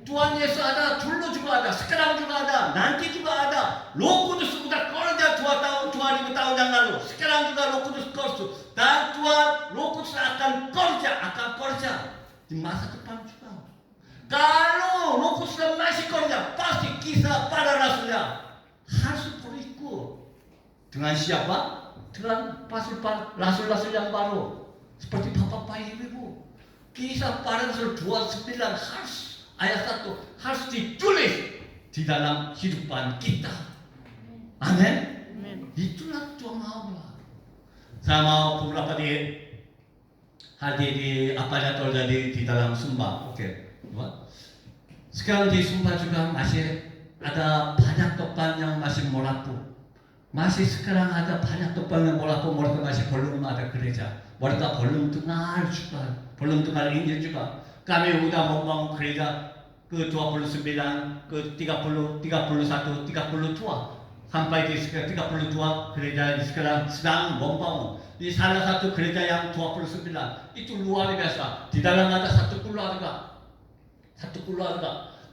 Tuhan Yesus ada, dulu juga ada, sekarang juga ada, nanti juga ada. Roh Kudus sudah kerja 2000 tahun yang lalu. Sekarang juga Roh Kudus kerja. Dan Roh Kudus akan kerja di masa depan juga. Kalau Roh Kudus masih kerja, pasti Kisah Para Rasulnya harus berikut. Dengan siapa? Dengan rasul-rasul yang baru. Seperti Bapak Ibu. Kisah Para Rasul 29 harus ayat 1 harus ditulis di dalam kehidupan kita. Amin. Itulah Tuhan mau. Saya mau beberapa hadir di apa yang terjadi di dalam Sumba. Oke. Sekarang di Sumba juga masih ada banyak tempat yang masih merapu. Masih sekarang ada banyak tempat yang merapu, mereka masih belum ada gereja. Mereka belum dengar juga, belum dengar Injil juga. Kami sudah membangun gereja ke-29, ke-30, 31, 32. Sampai di 32 gereja sekarang sedang membangun. Di salah satu gereja yang 29 itu luar biasa. Di dalam ada satu keluarga.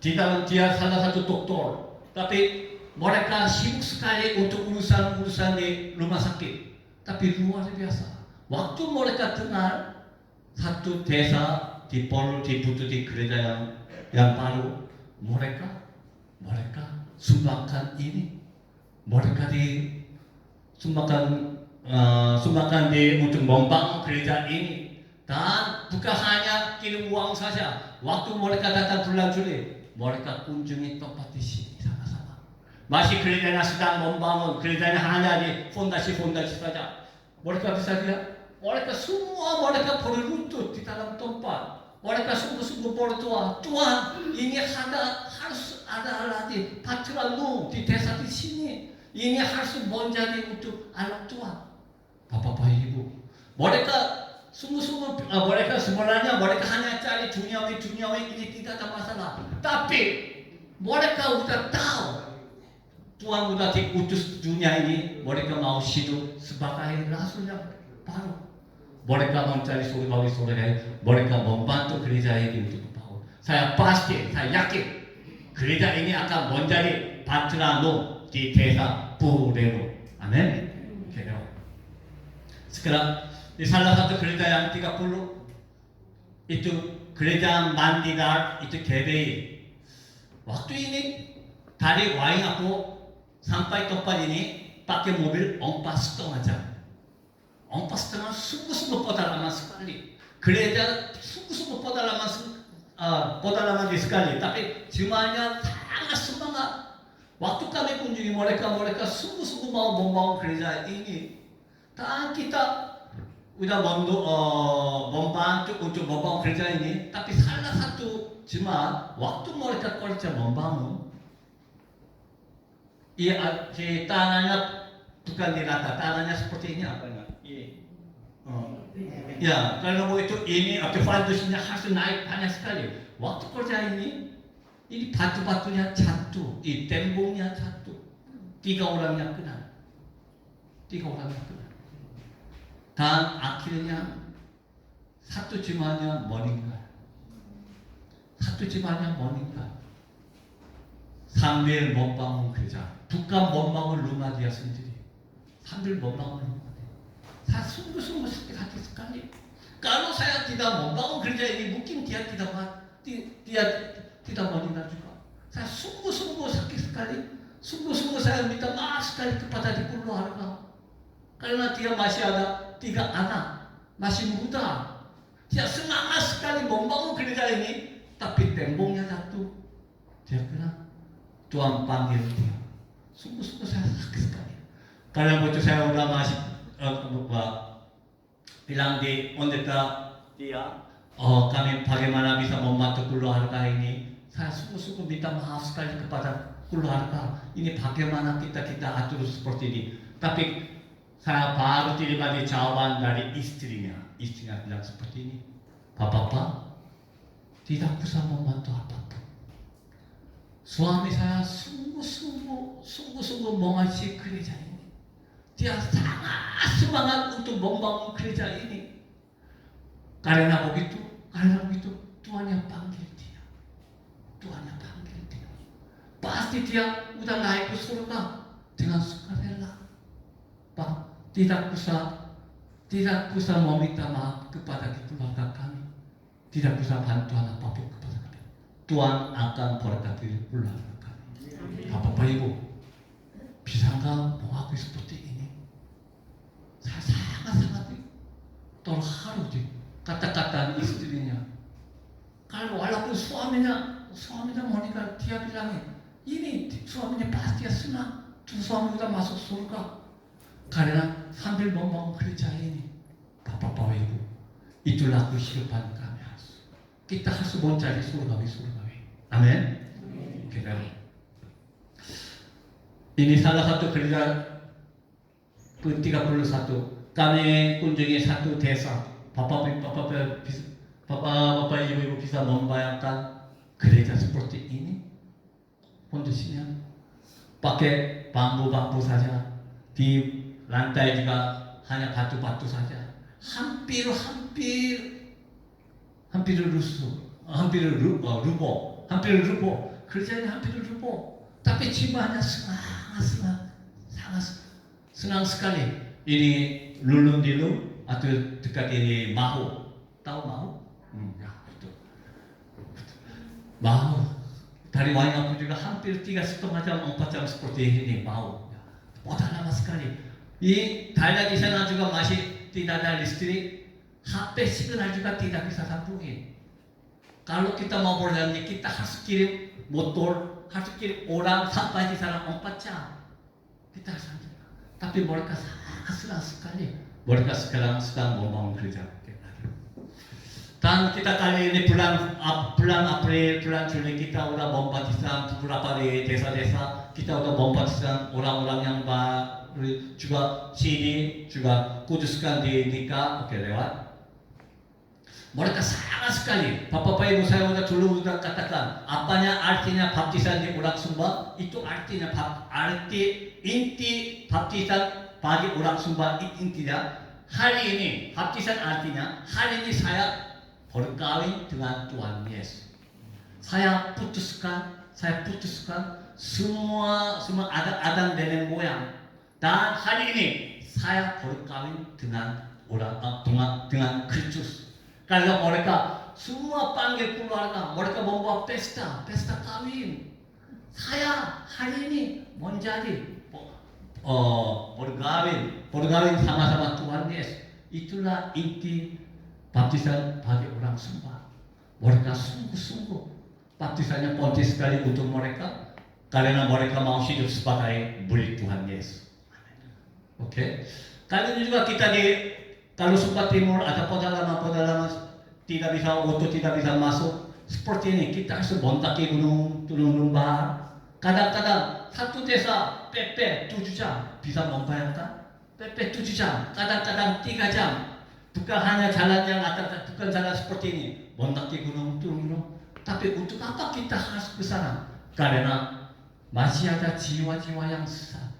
Di dalam dia salah satu doktor. Tapi mereka sibuk sekali untuk urusan di rumah sakit. Tapi luar biasa. Waktu mereka dengar satu desa dibutuh di gereja yang baru, mereka sumbangkan ini, mereka sumbangkan untuk membangun gereja ini. Dan bukan hanya kirim uang saja. Waktu mereka datang bulan Juli, mereka kunjungi tempat di sini sama-sama. Masih gerejanya sedang membangun, gerejanya hanya di fondasi saja. Mereka bisa lihat. Mereka semua berlutut di dalam tempat. Mereka sungguh-sungguh berdoa. Tuhan, ini harus ada lagi patriarmu di desa di sini. Ini harus menjadi untuk anak Tuhan. Bapak Ibu, mereka Sungguh-sungguh mereka sebenarnya mereka hanya cari duniawi ini tidak ada masalah. Tapi mereka sudah tahu Tuhan sudah diutus dunia ini, mereka mau hidup sebagai rasul yang baru. Mereka mencari surgawi, mereka membantu gereja ini untuk baru. Saya pasti, saya yakin gereja ini akan menjadi patrono di desa Purero. Amin. Sekarang di salah satu gereja yang 30 itu gereja Mandidar itu GBI. Waktu ini dari Waingapo sampai tempat ini pakai mobil 4,5 jam. 4,5 sungguh-sungguh pedalaman sekali. Gereja sungguh-sungguh pedalaman sekali. Tapi jumlahnya sangat semangat. Waktu kami kunjungi mereka sungguh-sungguh mau membangun gereja ini. Dan kita udah membantu untuk membangun gereja ini, tapi salah satu jemaat waktu mereka kerja membangun, tanahnya bukan dirata, tanahnya seperti ini apa ya? Ya, kalau itu ini atau foundasinya harus naik banyak sekali. Waktu kerja ini batu-batunya jatuh, temboknya jatuh, 3 orang yang kena. Dan akhirnya satu jemaatnya meninggal. Sambil membangun gereja, bukan membangun rumah dia sendiri. Sambil membangun rumah dia. Saya sungguh-sungguh sakit hati sekali. Kalau saya tidak membangun gereja ini, mungkin dia tidak meninggal juga. Saya sungguh-sungguh sakit sekali. Sungguh-sungguh saya minta maaf sekali kepada keluarga. Karena dia masih ada 3 anak, masih muda. Dia semangat sekali membangun gereja ini, tapi temboknya jatuh. Dia kena. Tuhan panggil dia. Sungguh-sungguh saya sakit sekali. Karena waktu saya udah masih bilang di pendeta dia, kami bagaimana bisa membantu keluarga ini. Saya sungguh-sungguh minta maaf sekali kepada keluarga. Ini bagaimana kita atur seperti ini. Tapi saya baru terima di jawaban dari istrinya. Istrinya bilang seperti ini, Bapak, tidak bisa membantu apapun. Suami saya sungguh-sungguh mengasihi gereja ini. Dia sangat semangat untuk membangun gereja ini. Karena begitu Tuhan yang panggil dia. Pasti dia udah naik ke surga dengan sukarela. Pak, tidak bisa meminta maaf kepada keluarga kami, tidak bisa bantuan apapun kepada kami. Tuhan akan berkati keluarga kami. Bapak Ibu, bisa nggak mengakui seperti ini? Saya sangat terharu di kata-kata istrinya. Kalau walaupun suaminya meninggal, dia bilang ini suaminya pasti senang. Suami sudah masuk surga. Karena sambil membangun gereja ini, Bapak Ibu, itulah kehidupan kami harus. Kita harus mencari surgawi. Amin. Ini salah satu gereja ke-31. Kami kunjungi satu desa. Bapak Ibu bisa membayangkan gereja seperti ini. Kondisinya pakai bambu saja. Di lantai juga hanya batu-batu saja. Hampir rubuh. Kerjanya hampir rubuh. Tapi jiwanya sangat senang sekali. Ini Lulundilu atau dekat ini Mahu. Tahu Mahu? Ya, itu. Mahu. Dari Waingapo juga hampir 3,5 jam, 4 jam seperti ini Mahu. Mudah lama sekali. Di Thailand di sana juga masih tidak ada listrik, HP signal juga tidak bisa sambungin. Kalau kita mau berjanji, kita harus kirim motor, harus kirim orang sampai di sana 4 jam. Kita harus. Tapi mereka sangat senang sekali. Mereka sekarang sedang membangun gereja. Dan kita kali ini bulan April, bulan Juli kita udah membaptiskan beberapa di desa-desa. Kita udah membaptiskan orang-orang yang juga sini juga kuduskan di nikah, lewat Mereka sangat sekali. Bapak Ibu saya dulu sudah katakan, apanya artinya baptisan di orang Sumba? Itu artinya arti inti baptisan bagi orang Sumba intinya hari ini baptisan artinya hari ini saya berkawin dengan Tuhan Yesus. Saya putuskan semua ada nenek moyang, dan hari ini saya berkawin dengan dengan Kristus. Kalau mereka semua panggil keluarga, mereka membawa pesta kawin. Saya hari ini menjadi berkawin sama-sama Tuhan Yesus. Itulah inti baptisan bagi orang Sumba. Mereka sungguh-sungguh baptisannya penting sekali untuk mereka, karena mereka mau hidup sebagai murid Tuhan Yesus. Oke. Kali ini juga kita kalau Sumba Timur ada pedalaman tidak bisa masuk seperti ini, kita harus mendaki gunung, turun lembah. Kadang-kadang satu desa PP 7 jam, bisa membayangkan? PP 7 jam, kadang-kadang 3 jam. Bukan hanya jalan yang bukan jalan seperti ini, mendaki gunung, turun gunung. Tapi untuk apa kita harus ke sana? Karena masih ada jiwa-jiwa yang sesat,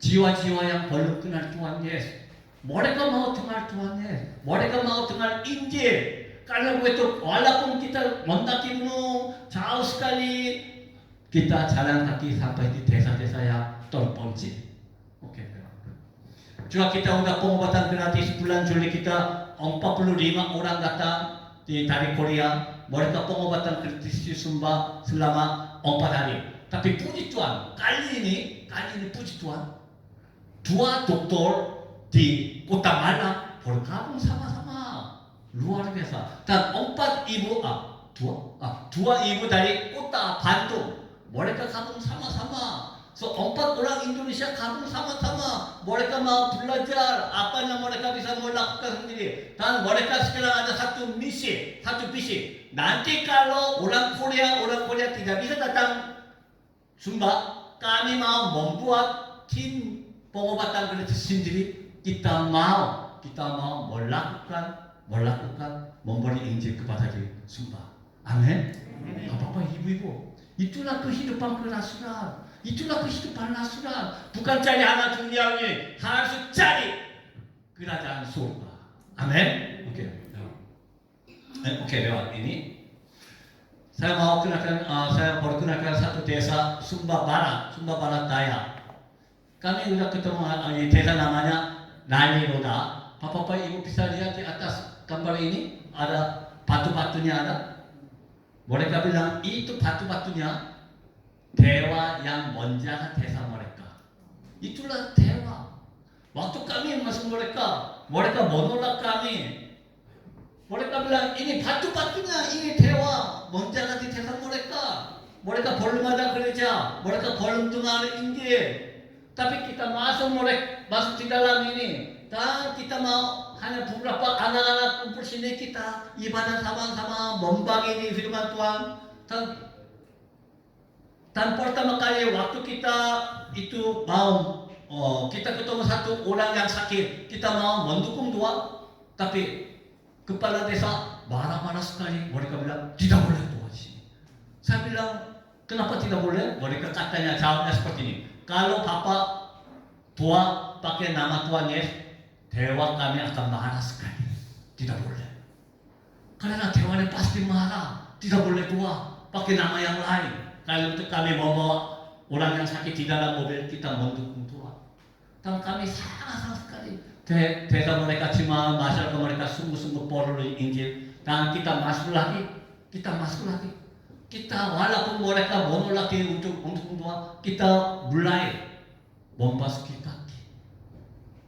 jiwa-jiwa yang belum kenal Tuhan Yesus. Mereka mau dengar Tuhan Yesus, mereka mau dengar Injil. Karena begitu, walaupun kita mendaki gunung jauh sekali, kita jalan kaki sampai di desa-desa yang terpencil. Oke. Juga kita udah pengobatan gratis bulan Juli, kita 45 orang datang dari Korea. Mereka pengobatan gratis di Sumba selama 4 hari. Tapi puji Tuhan, kali ini puji Tuhan, 2 dokter di Kota Malang bergabung sama-sama, luar biasa. Dan 4 ibu, dua ibu dari Kota Bandung, mereka gabung sama-sama. So 4 orang Indonesia gabung sama-sama. Mereka mau belajar apa yang mereka bisa melakukan sendiri. Dan mereka sekarang ada satu misi. Nanti kalau orang Korea tidak bisa datang Sumba, kami mau membuat tim pengobatan gratis sendiri. Kita mau melakukan memberi Injil kepada di Sumba. Amin. Bapak Ibu, itulah kehidupan kerasulan. Itulah kehidupan rasulan. Bukan cari anak duniawi, harus cari kerajaan surga. Amin. Oke, lewat ini saya mau saya perkenalkan satu desa Sumba Barat Daya. Kami sudah ketemu di desa namanya Naliroda. Bapak Ibu bisa lihat di atas gambar ini ada batu-batunya ada. Mereka bilang itu batu-batunya dewa yang menjaga desa mereka. Itulah dewa. Waktu kami masuk mereka menolak kami. Mereka bilang ini batu-batunya, ini dewa menjaga di desa mereka. Mereka belum ada gereja, mereka belum dengar Injil. Tapi kita masuk di dalam ini, dan kita mau hanya beberapa anak-anak kumpul sini, kita ibadah sama-sama, membagi di firman Tuhan. Dan pertama kali waktu kita itu mau kita ketemu satu orang yang sakit, kita mau mendukung doa, tapi kepala desa marah-marah sekali. Mereka bilang tidak boleh doa di sini. Saya bilang kenapa tidak boleh? Mereka katanya jawabnya seperti ini. Kalau Bapak doa pakai nama Tuhan Yesus, dewa kami akan marah sekali. Tidak boleh. Karena dewanya pasti marah. Tidak boleh doa pakai nama yang lain. Kalau untuk kami membawa orang yang sakit di dalam mobil, kita mendukung Tuhan. Dan kami sangat sekali. Desa mereka cuma masyarakat mereka sungguh-sungguh perlu Injil. Dan kita masuk lagi. Kita walaupun mereka menolak untuk Tuhan, kita mulai memasuki kaki.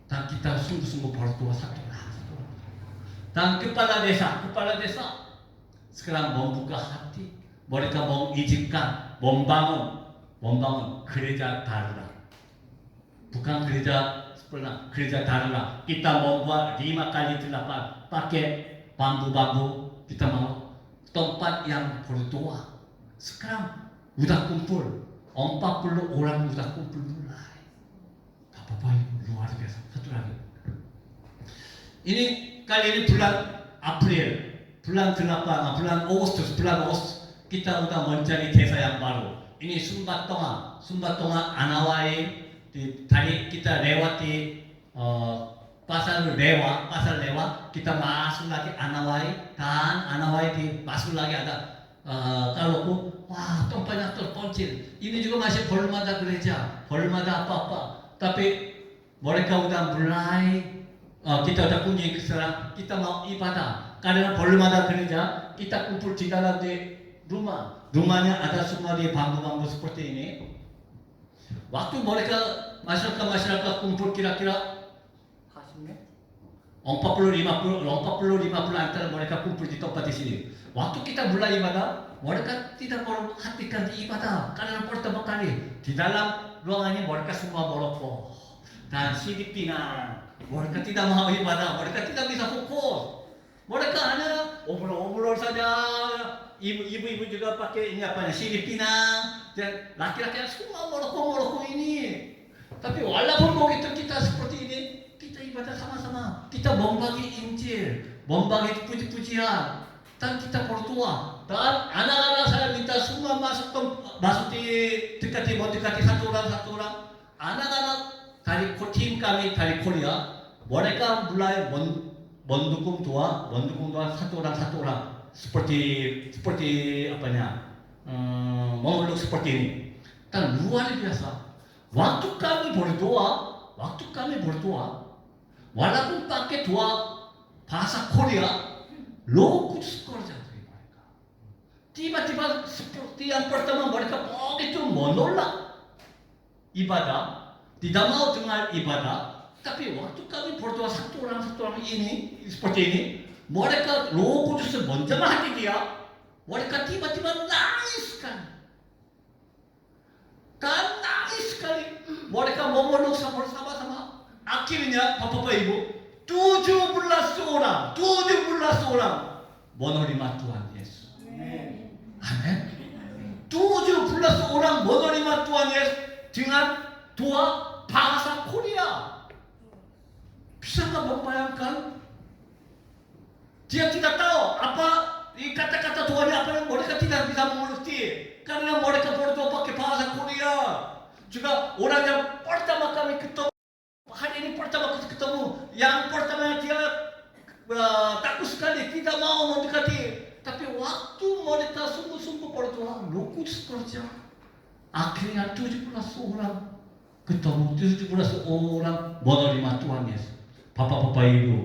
Dan kita sungguh-sungguh berdoa satu. Dan kepala desa sekarang membuka hati. Mereka mengizinkan membangun gereja darurat. Bukan gereja darurat. Kita membuat 5x8 pakai bambu-bambu. Kita mau tempat yang berdoa. Sekarang sudah kumpul 40 orang sudah kumpul mulai. Bapak Ibu luar biasa. Satu lagi. Ini kali ini bulan April bulan Agustus kita udah mencari desa yang baru. Ini Sumba Tonga Anawai tadi kita lewati pasar Lewa kita masuk lagi Anawai dan Anawai masuk lagi ada kalau wah tempatnya terpencil. Ini juga masih belum ada gereja, belum ada apa-apa. Tapi mereka udah mulai kita udah kunjungi ke sana, kita mau ibadah. Karena belum ada gereja, kita kumpul di dalam di rumah. Rumahnya ada semua di bambu-bambu seperti ini. Waktu mereka masyarakat kumpul kira-kira 40-50 antara mereka kumpul di tempat di sini. Waktu kita mulai ibadah, mereka tidak memperhatikan di ibadah. Karena pertama kali di dalam ruangan ini mereka semua merokok dan Filipina. Mereka tidak mau ibadah, mereka tidak bisa fokus. Mereka hanya obrol-obrol saja. Ibu-ibu juga pakai ini Filipina dan laki-laki semua merokok ini. Tapi walaupun begitu kita seperti ini, kita ibadah sama-sama. Kita membagi Injil, membagi puji-pujian, dan kita berdoa. Dan anak-anak saya minta semua masuk di dekati satu orang. Anak-anak dari tim kami dari Korea, mereka mulai mendukung doa satu orang. Seperti memeluk seperti ini. Dan luar biasa. Waktu kami berdoa, walaupun pakai doa bahasa Korea, Roh Kudus kerja dari mereka. Tiba-tiba seperti yang pertama mereka begitu menolak ibadah, tidak mau dengar ibadah. Tapi waktu kami berdoa satu orang ini seperti ini, mereka Roh Kudus menjamah hati dia. Mereka tiba-tiba nangis sekali. Mereka memeluk sama-sama. Akhirnya Bapak Ibu 17 orang menerima Tuhan Yesus. Amin. 17 orang menerima Tuhan Yesus dengan doa bahasa Korea. Bisa nggak membayangkan? Dia tidak tahu apa kata-kata Tuhan apa yang mereka tidak bisa mengerti. Karena mereka berdoa pakai bahasa Korea. Juga orang yang pertama kami ketemu, hari ini pertama kali ketemu, yang pertama dia takut sekali, tidak mau mendekati. Tapi waktu mereka sungguh-sungguh berdoa, Roh Kudus kerja. Akhirnya 17 orang ketemu, 17 orang menerima Tuhan Yesus. Bapak-bapak Ibu,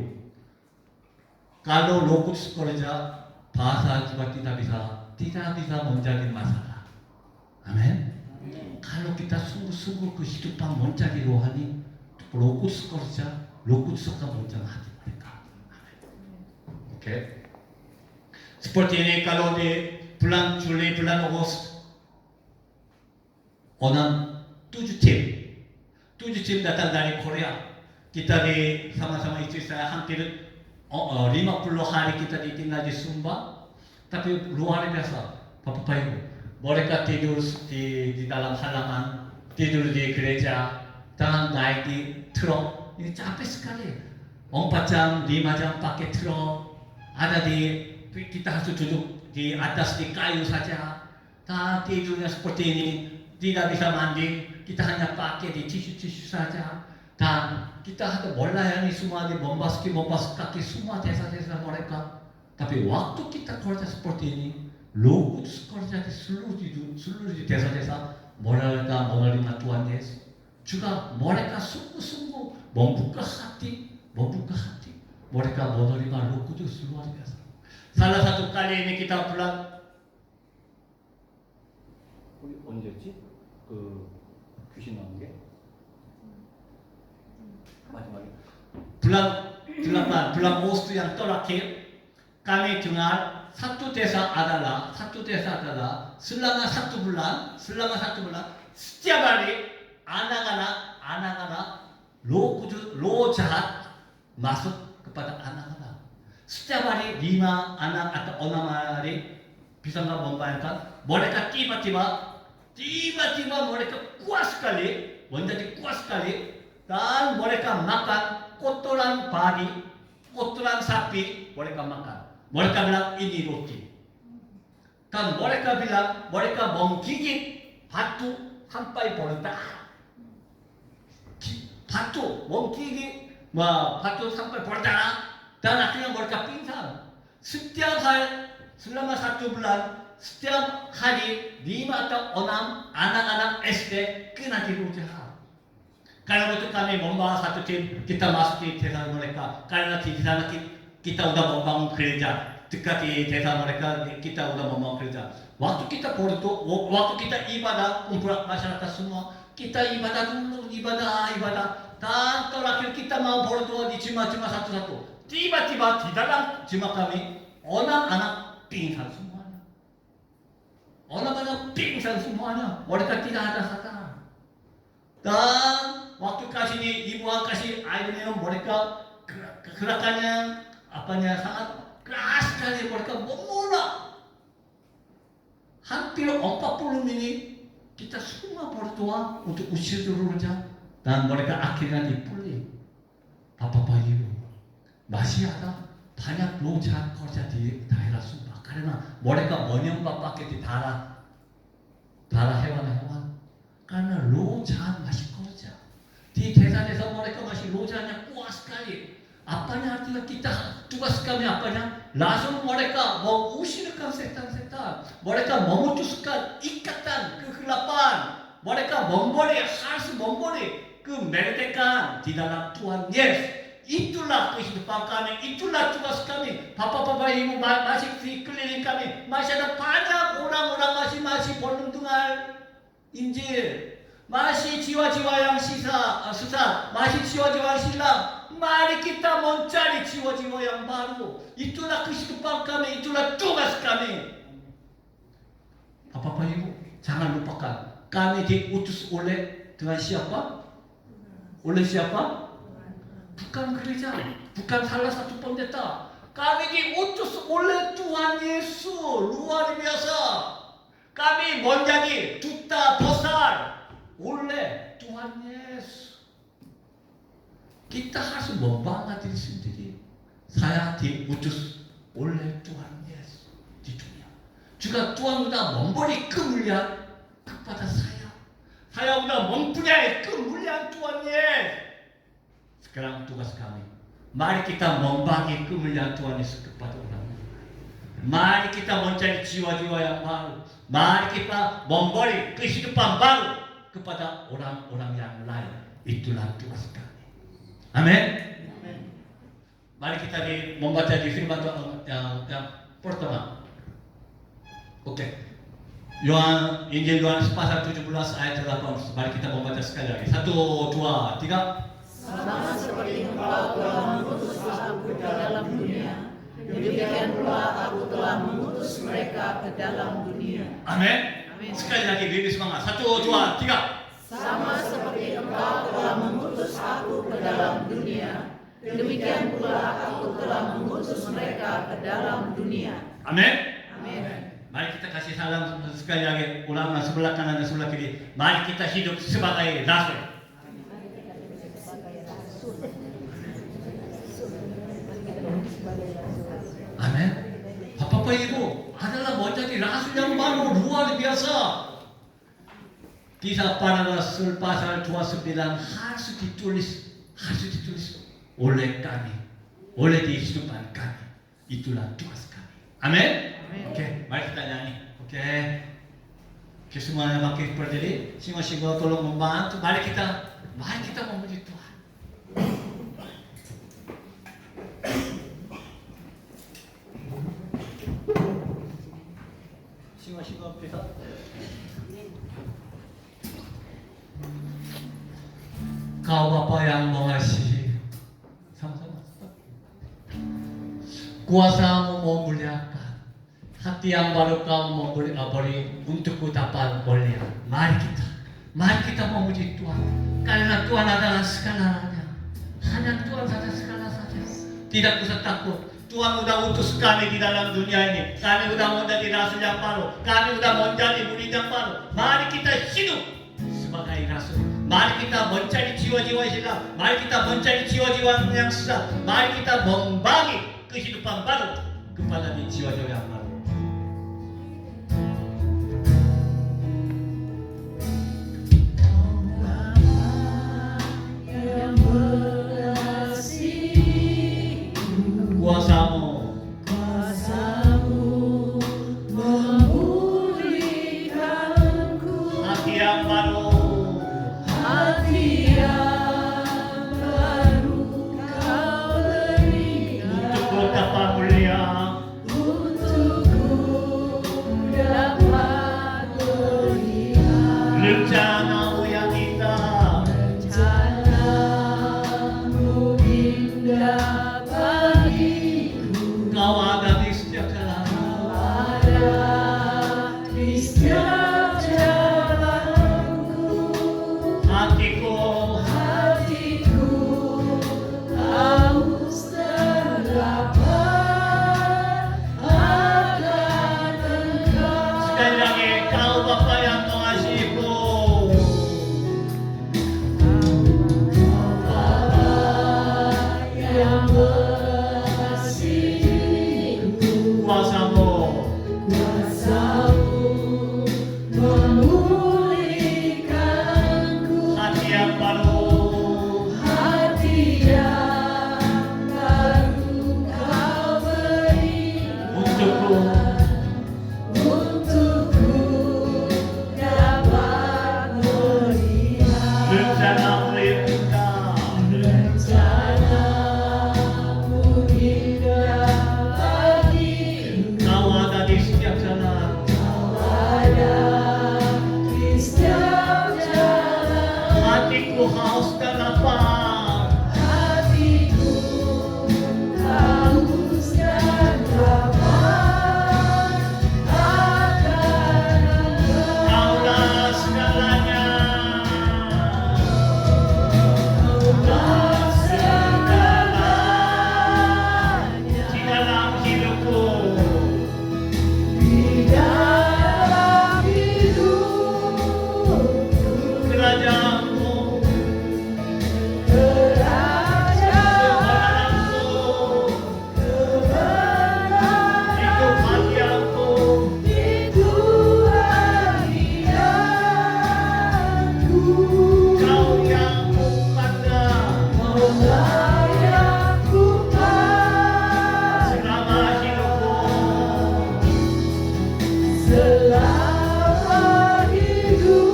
kalau Roh Kudus kerja, bahasa juga tidak bisa menjadi masalah. Amin. Kalau kita sungguh-sungguh kehidupan mencari rohani, Roh Kudus kerja, Roh Kudus akan menjamah hati mereka. Amin. Oke. Seperti ini kalau di bulan Juli, bulan Agustus, 7 tim datang dari Korea. Kita sama-sama istri saya hampir 50 hari kita tinggal di Sumba. Tapi luar biasa, Bapak Ibu. Mereka tidur di dalam halaman, tidur di gereja, dan naik di truk. Ini capek sekali. 4 jam, 5 jam pakai truk. Kita harus duduk di atas di kayu saja. Dan tidurnya seperti ini, tidak bisa mandi. Kita hanya pakai di tisu saja. Dan kita harus melayani semua di memasuki kaki semua desa-desa mereka. Tapi waktu kita kerja seperti ini, Roh Kudus kerja di seluruh di desa-desa, mereka menerima Tuhan Yesus. Juga mereka sungguh-sungguh membuka hati. Mereka menerima Roh Kudus luar biasa. Salah satu kali ini kita pulang. 언제지? 귀신 나온 게? 마지막에. bulan Agustus yang terakhir, kami dengar satu desa adalah selama satu bulan setiap hari anak-anak roh jahat masuk kepada anak-anak. Setiap hari 5 anak atau 6 hari, bisa nggak membayangkan? Mereka tiba-tiba mereka kuat sekali, menjadi kuat sekali, dan mereka makan kotoran babi, kotoran sapi, mereka makan. mereka bilang ini roti. Dan mereka bilang mereka menggigit batu sampai berdarah. Batu menggigit batu sampai berdarah dan akhirnya mereka pingsan. Setiap hari selama 1 bulan, setiap hari 5 atau 6 anak-anak SD kena dirujuk. Karena itu kami membawa satu tim, kita masuk di desa mereka. Karena di sana kita udah membangun gereja. Dekat di desa mereka, kita udah membangun gereja. Waktu kita berdoa, waktu kita ibadah, kumpul masyarakat semua, kita ibadah dulu, ibadah. Dan terakhir kita mau berdoa di jemaat-jemaat satu-satu. Tiba-tiba di dalam jemaat kami, anak-anak pingsan semuanya. Anak-anak pingsan semuanya. Mereka tidak ada sadar. Dan waktu kasih ibu kasih air minum, mereka gerakannya sangat keras sekali. Mereka memulak. Hampir 40 menit kita semua berdoa untuk usir dulu saja. Dan mereka akhirnya dipulih. Bapak Ibu, masih ada banyak loja kerja di daerah Sumba. Karena mereka menyembah pakai di darah hewan-hewan. Karena loja masih kerja. Di desa-desa mereka masih lojanya kuat sekali. Apanya artinya kita tugas kami apanya? Langsung mereka mengusirkan setan-setan. Mereka memutuskan ikatan kegelapan. Mereka harus memberi kemerdekaan di dalam Tuhan Yesus. Itulah kehidupan kami, itulah tugas kami. Bapak-bapak ibu masih di keliling kami, masih ada banyak orang-orang masih belum dengar Injil. Masih jiwa-jiwa yang susah, masih jiwa-jiwa yang silam. Mari kita mencari jiwa-jiwa yang baru. Itulah kehidupan kami, itulah tugas kami. Bapak ibu, jangan lupakan, kami diutus dengan siapa? Oleh siapa? Bukan gereja, bukan salah satu pendeta. Kami diutus oleh Tuhan Yesus, luar biasa. Kami menjadi duta besar oleh Tuhan Yesus. Kita harus membangga diri sendiri. Saya diutus oleh Tuhan Yesus di dunia. Juga Tuhan sudah memberi kemuliaan kepada saya. Saya sudah mempunyai kemuliaan Tuhan Yesus. Sekarang tugas kami, mari kita membagi kemuliaan Tuhan Yesus kepada orang lain. Mari kita mencari jiwa-jiwa yang baru. Mari kita memberi kehidupan baru kepada orang-orang yang lain. Itulah tugas kami. Amin. Mari kita membaca di firman Tuhan yang pertama. Oke. Injil Yohanes pasal 17 ayat 8. Mari kita membaca sekali lagi. 1, 2, 3. Sama seperti Engkau telah mengutus aku ke dalam dunia, demikian pula aku telah mengutus mereka ke dalam dunia. Amin. Sekali lagi lebih semangat. 1, 2, 3. Sama seperti Engkau telah mengutus aku ke dalam dunia, demikian pula aku telah mengutus mereka ke dalam dunia. Amin. Amin. Mari kita kasih salam sekali lagi. Ulang sebelah kanan dan sebelah kiri. Mari kita hidup sebagai rasul. Amin. Bapak Ibu adalah menjadi rasul yang baru, luar biasa. Kisah para Rasul pasal 29 harus ditulis oleh kami, oleh kehidupan kami. Itulah tugas kami. Amin. Oke, mari kita nyanyi. Oke, semuanya pakai berdiri. Semua tolong membantu. Mari kita memuji Tuhan. Semua bisa. Kau Bapa yang mengasihi, sama-sama. Kuasa-Mu memuliakan, hati yang baru Kau beri untukku dapat mulia. Mari kita memuji Tuhan, karena Tuhan adalah segalanya. Hanya Tuhan saja segala saja. Tidak usah takut. Tuhan sudah utus kami di dalam dunia ini. Kami sudah menjadi rasul yang baru. Kami sudah menjadi murid yang baru. Mari kita hidup sebagai rasul. Mari kita mencari jiwa-jiwa Islam. Mari kita mencari jiwa-jiwa yang sesat. Mari kita membagi kehidupan baru kepada menjalani jiwa-jiwa yang baru. Yang mengasihi, Kuasamu kuasa-Mu memulihkanku, hati yang baru, hati yang baru Kau berikan, untukku dapat mulia, untukku dapat melihat rencanamu yang indah, rencana-Mu indah bagiku. Kau ada di setiap jalan. Ada di setiap jalanku, Hatiku haus terdapat akan Engkau. sekali lagi, Kau Bapa yang mengasihiku. Yang mengasihiku, Kuasamu kuasa-Mu memulihkanku, hati yang baru, hati yang baru Kau berikan, untukku dapat melihat rencanamu yang indah, rencana-Mu indah bagiku. Kau ada di setiap jalan. Kau ada di setiap jalan, Hatiku haus dan lapar, hatiku haus dan lapar akan Engkau. Kaulah segalanya. Kaulah segalanya Di dalam hidupku, di dalam hidupku, kerajaanmu, kerajaanmu, kebenaranmu, hidup hadiahku, itu hadiahku. Kau yang pandang Kaulah yang kupandang selama hidupku. selama hidupku.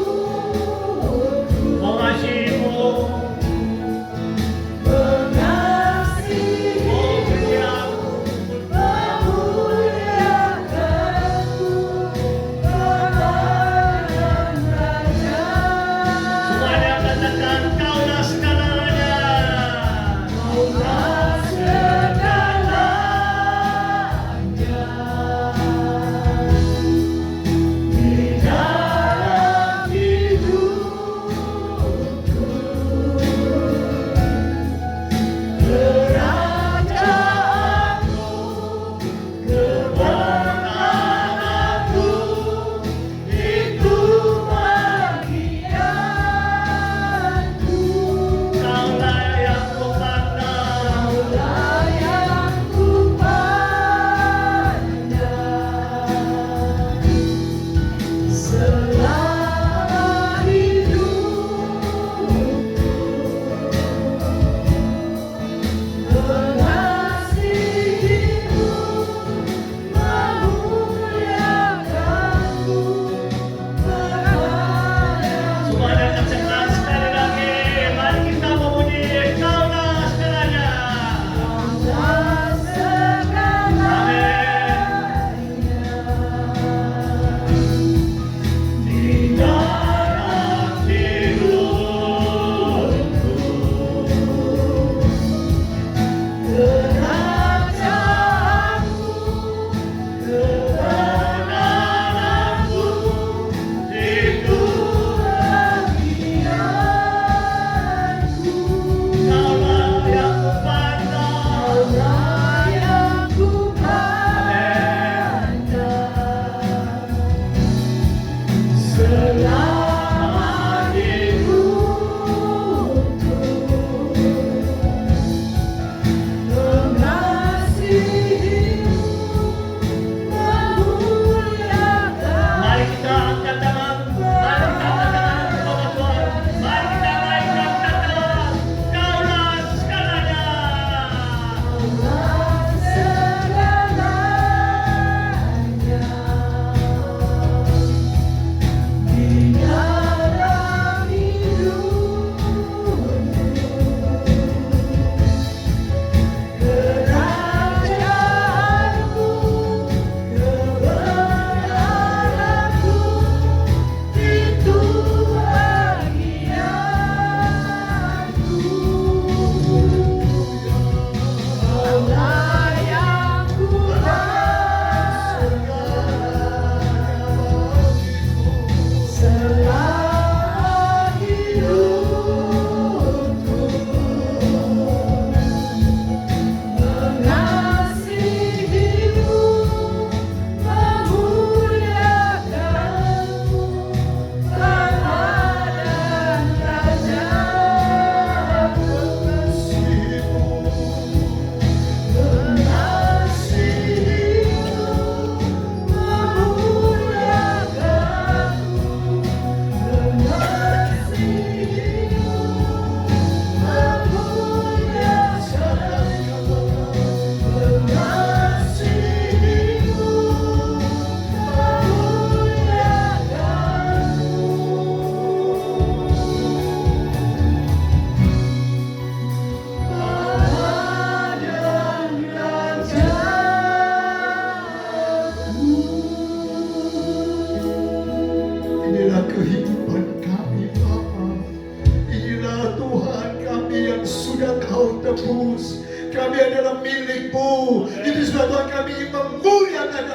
Mengasihimu, Mengasihi, oh kesiaku, memuliakanku, Tuhan Raja. semuanya katakan kaulah segalanya. Kaulah segalanya.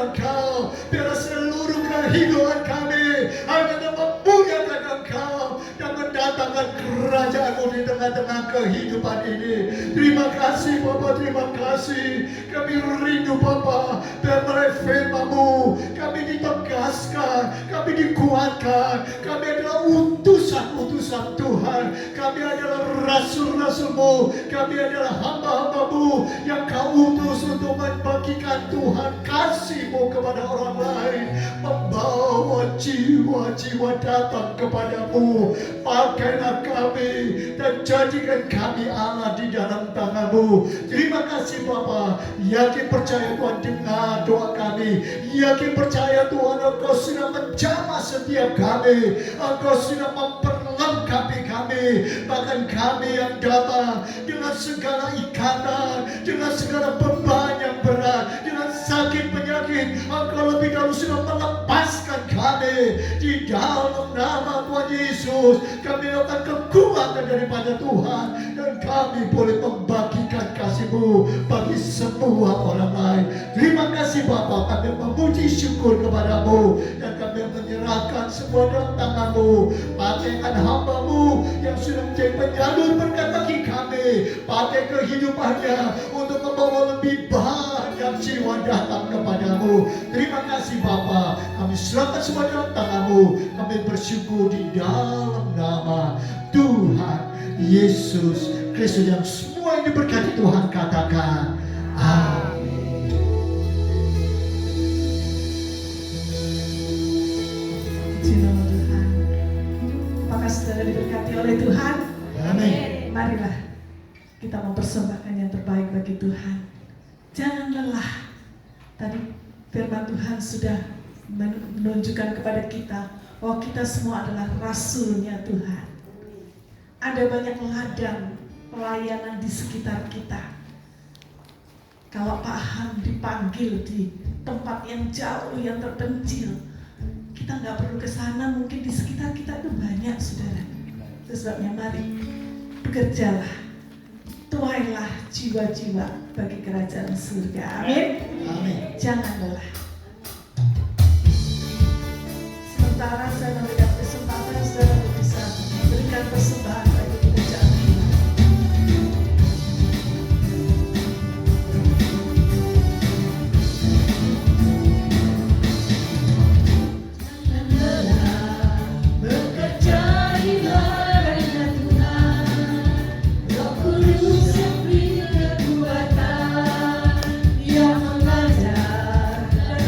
Engkau. Biarlah seluruh kehidupan kami hanya memuliakan Engkau dan mendatangkan kerajaan-Mu di tengah-tengah kehidupan ini. Terima kasih Bapa, terima kasih. Kami rindu Bapa, biar melalui firman-Mu kami ditegaskan, kami dikuatkan. Kami adalah utusan-utusan Tuhan. Kami adalah rasul-rasul-Mu. Kami adalah hamba-hamba-Mu yang Kau utus untuk membagikan Tuhan kasih-Mu kepada orang lain, membawa jiwa-jiwa datang kepadamu. Pakailah kami dan jadikan kami Allah di dalam tangan-Mu. Terima kasih Bapa. Yakin percaya Tuhan dengar doa kami. Yakin percaya Tuhan Engkau sudah menjamah setiap kami. Engkau sudah memperlengkapi kami. Bahkan kami yang datang dengan segala ikatan, dengan segala beban yang berat, dengan sakit penyakit, Engkau lebih dahulu sudah melepaskan kami. Di dalam nama Tuhan Yesus kami dapat kekuatan daripada Tuhan, dan kami boleh membagikan kasih-Mu bagi semua orang lain. Terima kasih Bapa, kami memuji syukur kepada-Mu, dan kami menyerahkan semua dalam tangan-Mu. Pakaikan hamba-Mu yang sudah menjadi penyalur berkat bagi kami. Pakai kehidupannya untuk membawa lebih banyak jiwa datang kepadamu. Terima kasih Bapa, kami serahkan semua dalam tangan-Mu. Kami bersyukur di dalam nama Tuhan Yesus Kristus, yang semua yang diberkati Tuhan katakan amin. Puji nama Tuhan. Apakah saudara diberkati oleh Tuhan? Amin. Marilah kita mempersembahkan yang terbaik bagi Tuhan. Jangan lelah. Tadi firman Tuhan sudah menunjukkan kepada kita bahwa kita semua adalah rasulnya Tuhan. Ada banyak ladang pelayanan di sekitar kita. Kalau Pak Ham dipanggil di tempat yang jauh, yang terpencil, kita nggak perlu ke sana. Mungkin di sekitar kita itu banyak, saudara. Itu sebabnya mari bekerjalah, tuailah jiwa-jiwa bagi kerajaan surga. Amin. Amin. Jangan lelah. Sementara saya memberikan kesempatan, saudara bisa berikan persembahan bagi pekerjaan Tuhan. Yang mengajar dan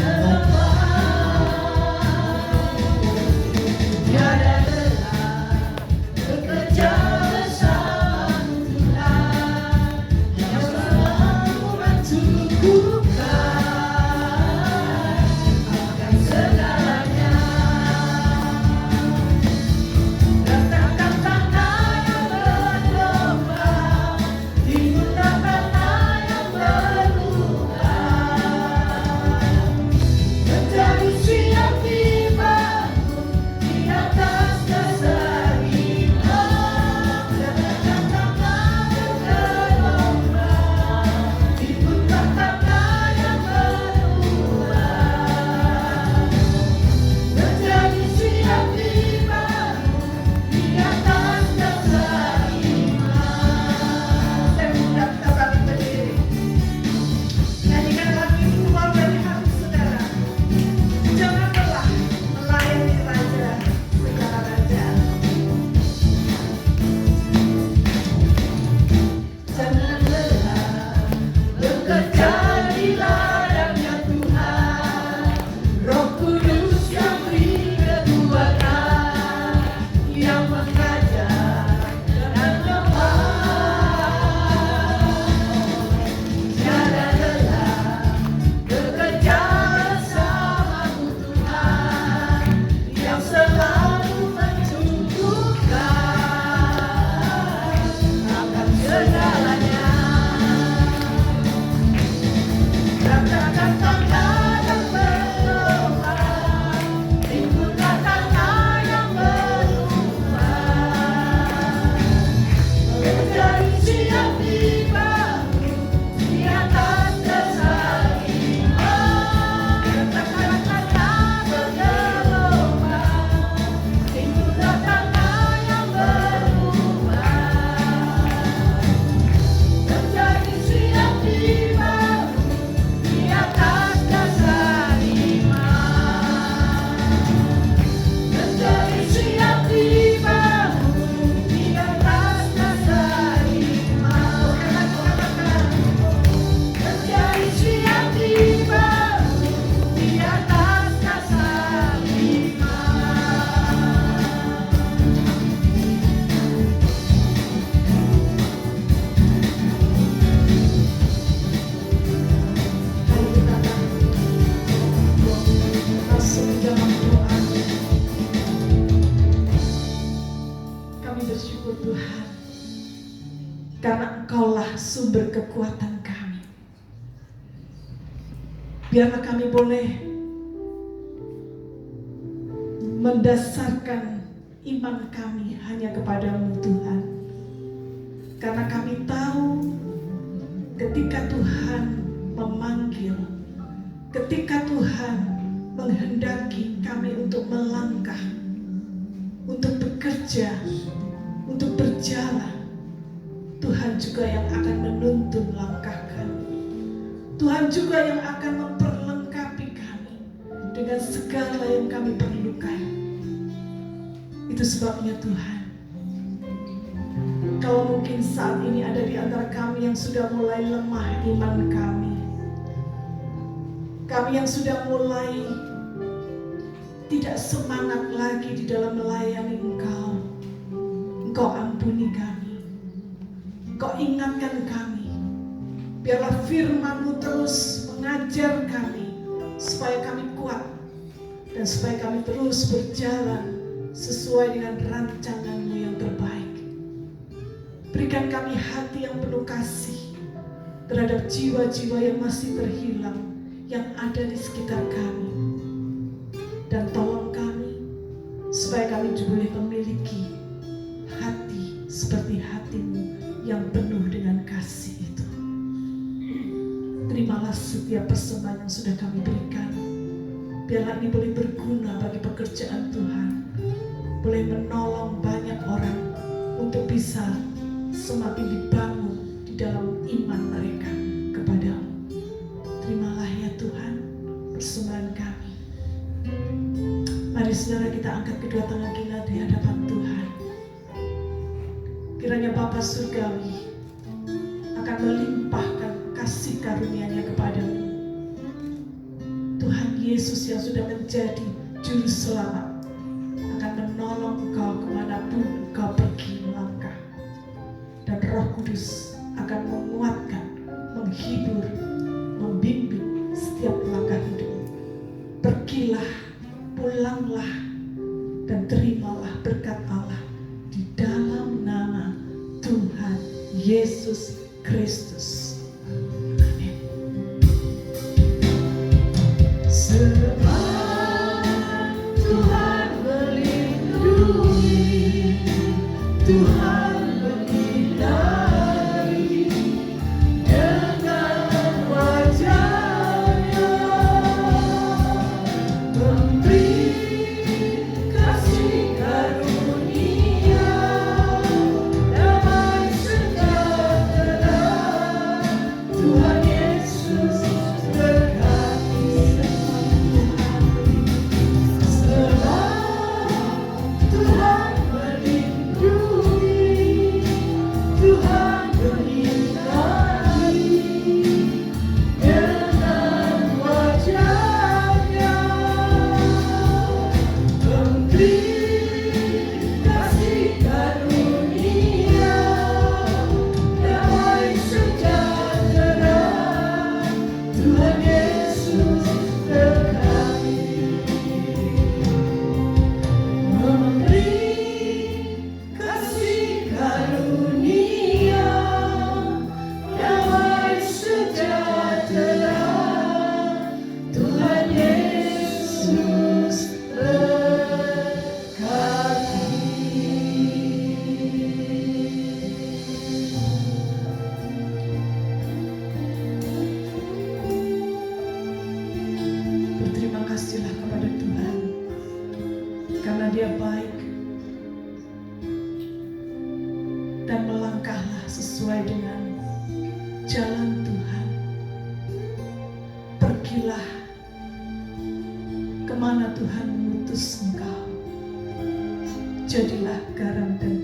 Tuhan, karena Engkaulah sumber kekuatan kami. Biarlah kami boleh mendasarkan iman kami hanya kepadamu Tuhan. Karena kami tahu ketika Tuhan memanggil, ketika Tuhan menghendaki kami untuk melangkah, untuk bekerja, untuk berjalan, Tuhan juga yang akan menuntun langkah kami. Tuhan juga yang akan memperlengkapi kami dengan segala yang kami perlukan. Itu sebabnya Tuhan, kalau mungkin saat ini ada di antara kami yang sudah mulai lemah iman kami yang sudah mulai tidak semangat lagi di dalam melayani Engkau, Engkau ampuni kami, Engkau ingatkan kami. Biarlah firman-Mu terus mengajar kami supaya kami kuat dan supaya kami terus berjalan sesuai dengan rancangan-Mu yang terbaik. Berikan kami hati yang penuh kasih terhadap jiwa-jiwa yang masih terhilang, yang ada di sekitar kami. Dan tolong kami supaya kami juga boleh memiliki hati seperti hati-Mu yang penuh dengan kasih itu. Terimalah setiap persembahan yang sudah kami berikan. Biarlah ini boleh berguna bagi pekerjaan Tuhan, boleh menolong banyak orang untuk bisa semakin dibangun di dalam iman mereka kepadamu. Terimalah ya Tuhan persembahan kami. Mari saudara kita angkat kedua tangan kita di hadapan Tuhan. Kiranya Bapa Surgawi akan melimpahkan kasih karunia-Nya kepadamu. Tuhan Yesus yang sudah menjadi juru selamat akan menolong engkau kemanapun engkau pergi melangkah. Dan Roh Kudus akan menguatkan, menghibur, membimbing setiap langkah hidup. Pergilah, pulanglah, dan terimalah berkat Allah di dalam nama Tuhan Yesus Kristus. Amin. Sebab Tuhan melindungi, Tuhan menyinari dengan wajah-Nya, memberi kasih karunia, damai sejahtera. Tuhan Yesus berkati sebab Tuhan melindungi, Tuhan menyinari dengan wajah-Nya, memberi kasih karunia, damai sejahtera. Tuhan Yesus berkati, memberi kasih karunia, damai sejahtera. Tuhan Yesus berkati. Berterima kasihlah kepada Tuhan karena Dia baik, dan melangkahlah sesuai dengan jalan Tuhan. Pergilah kemana Tuhan mengutus engkau. Jadilah garam dan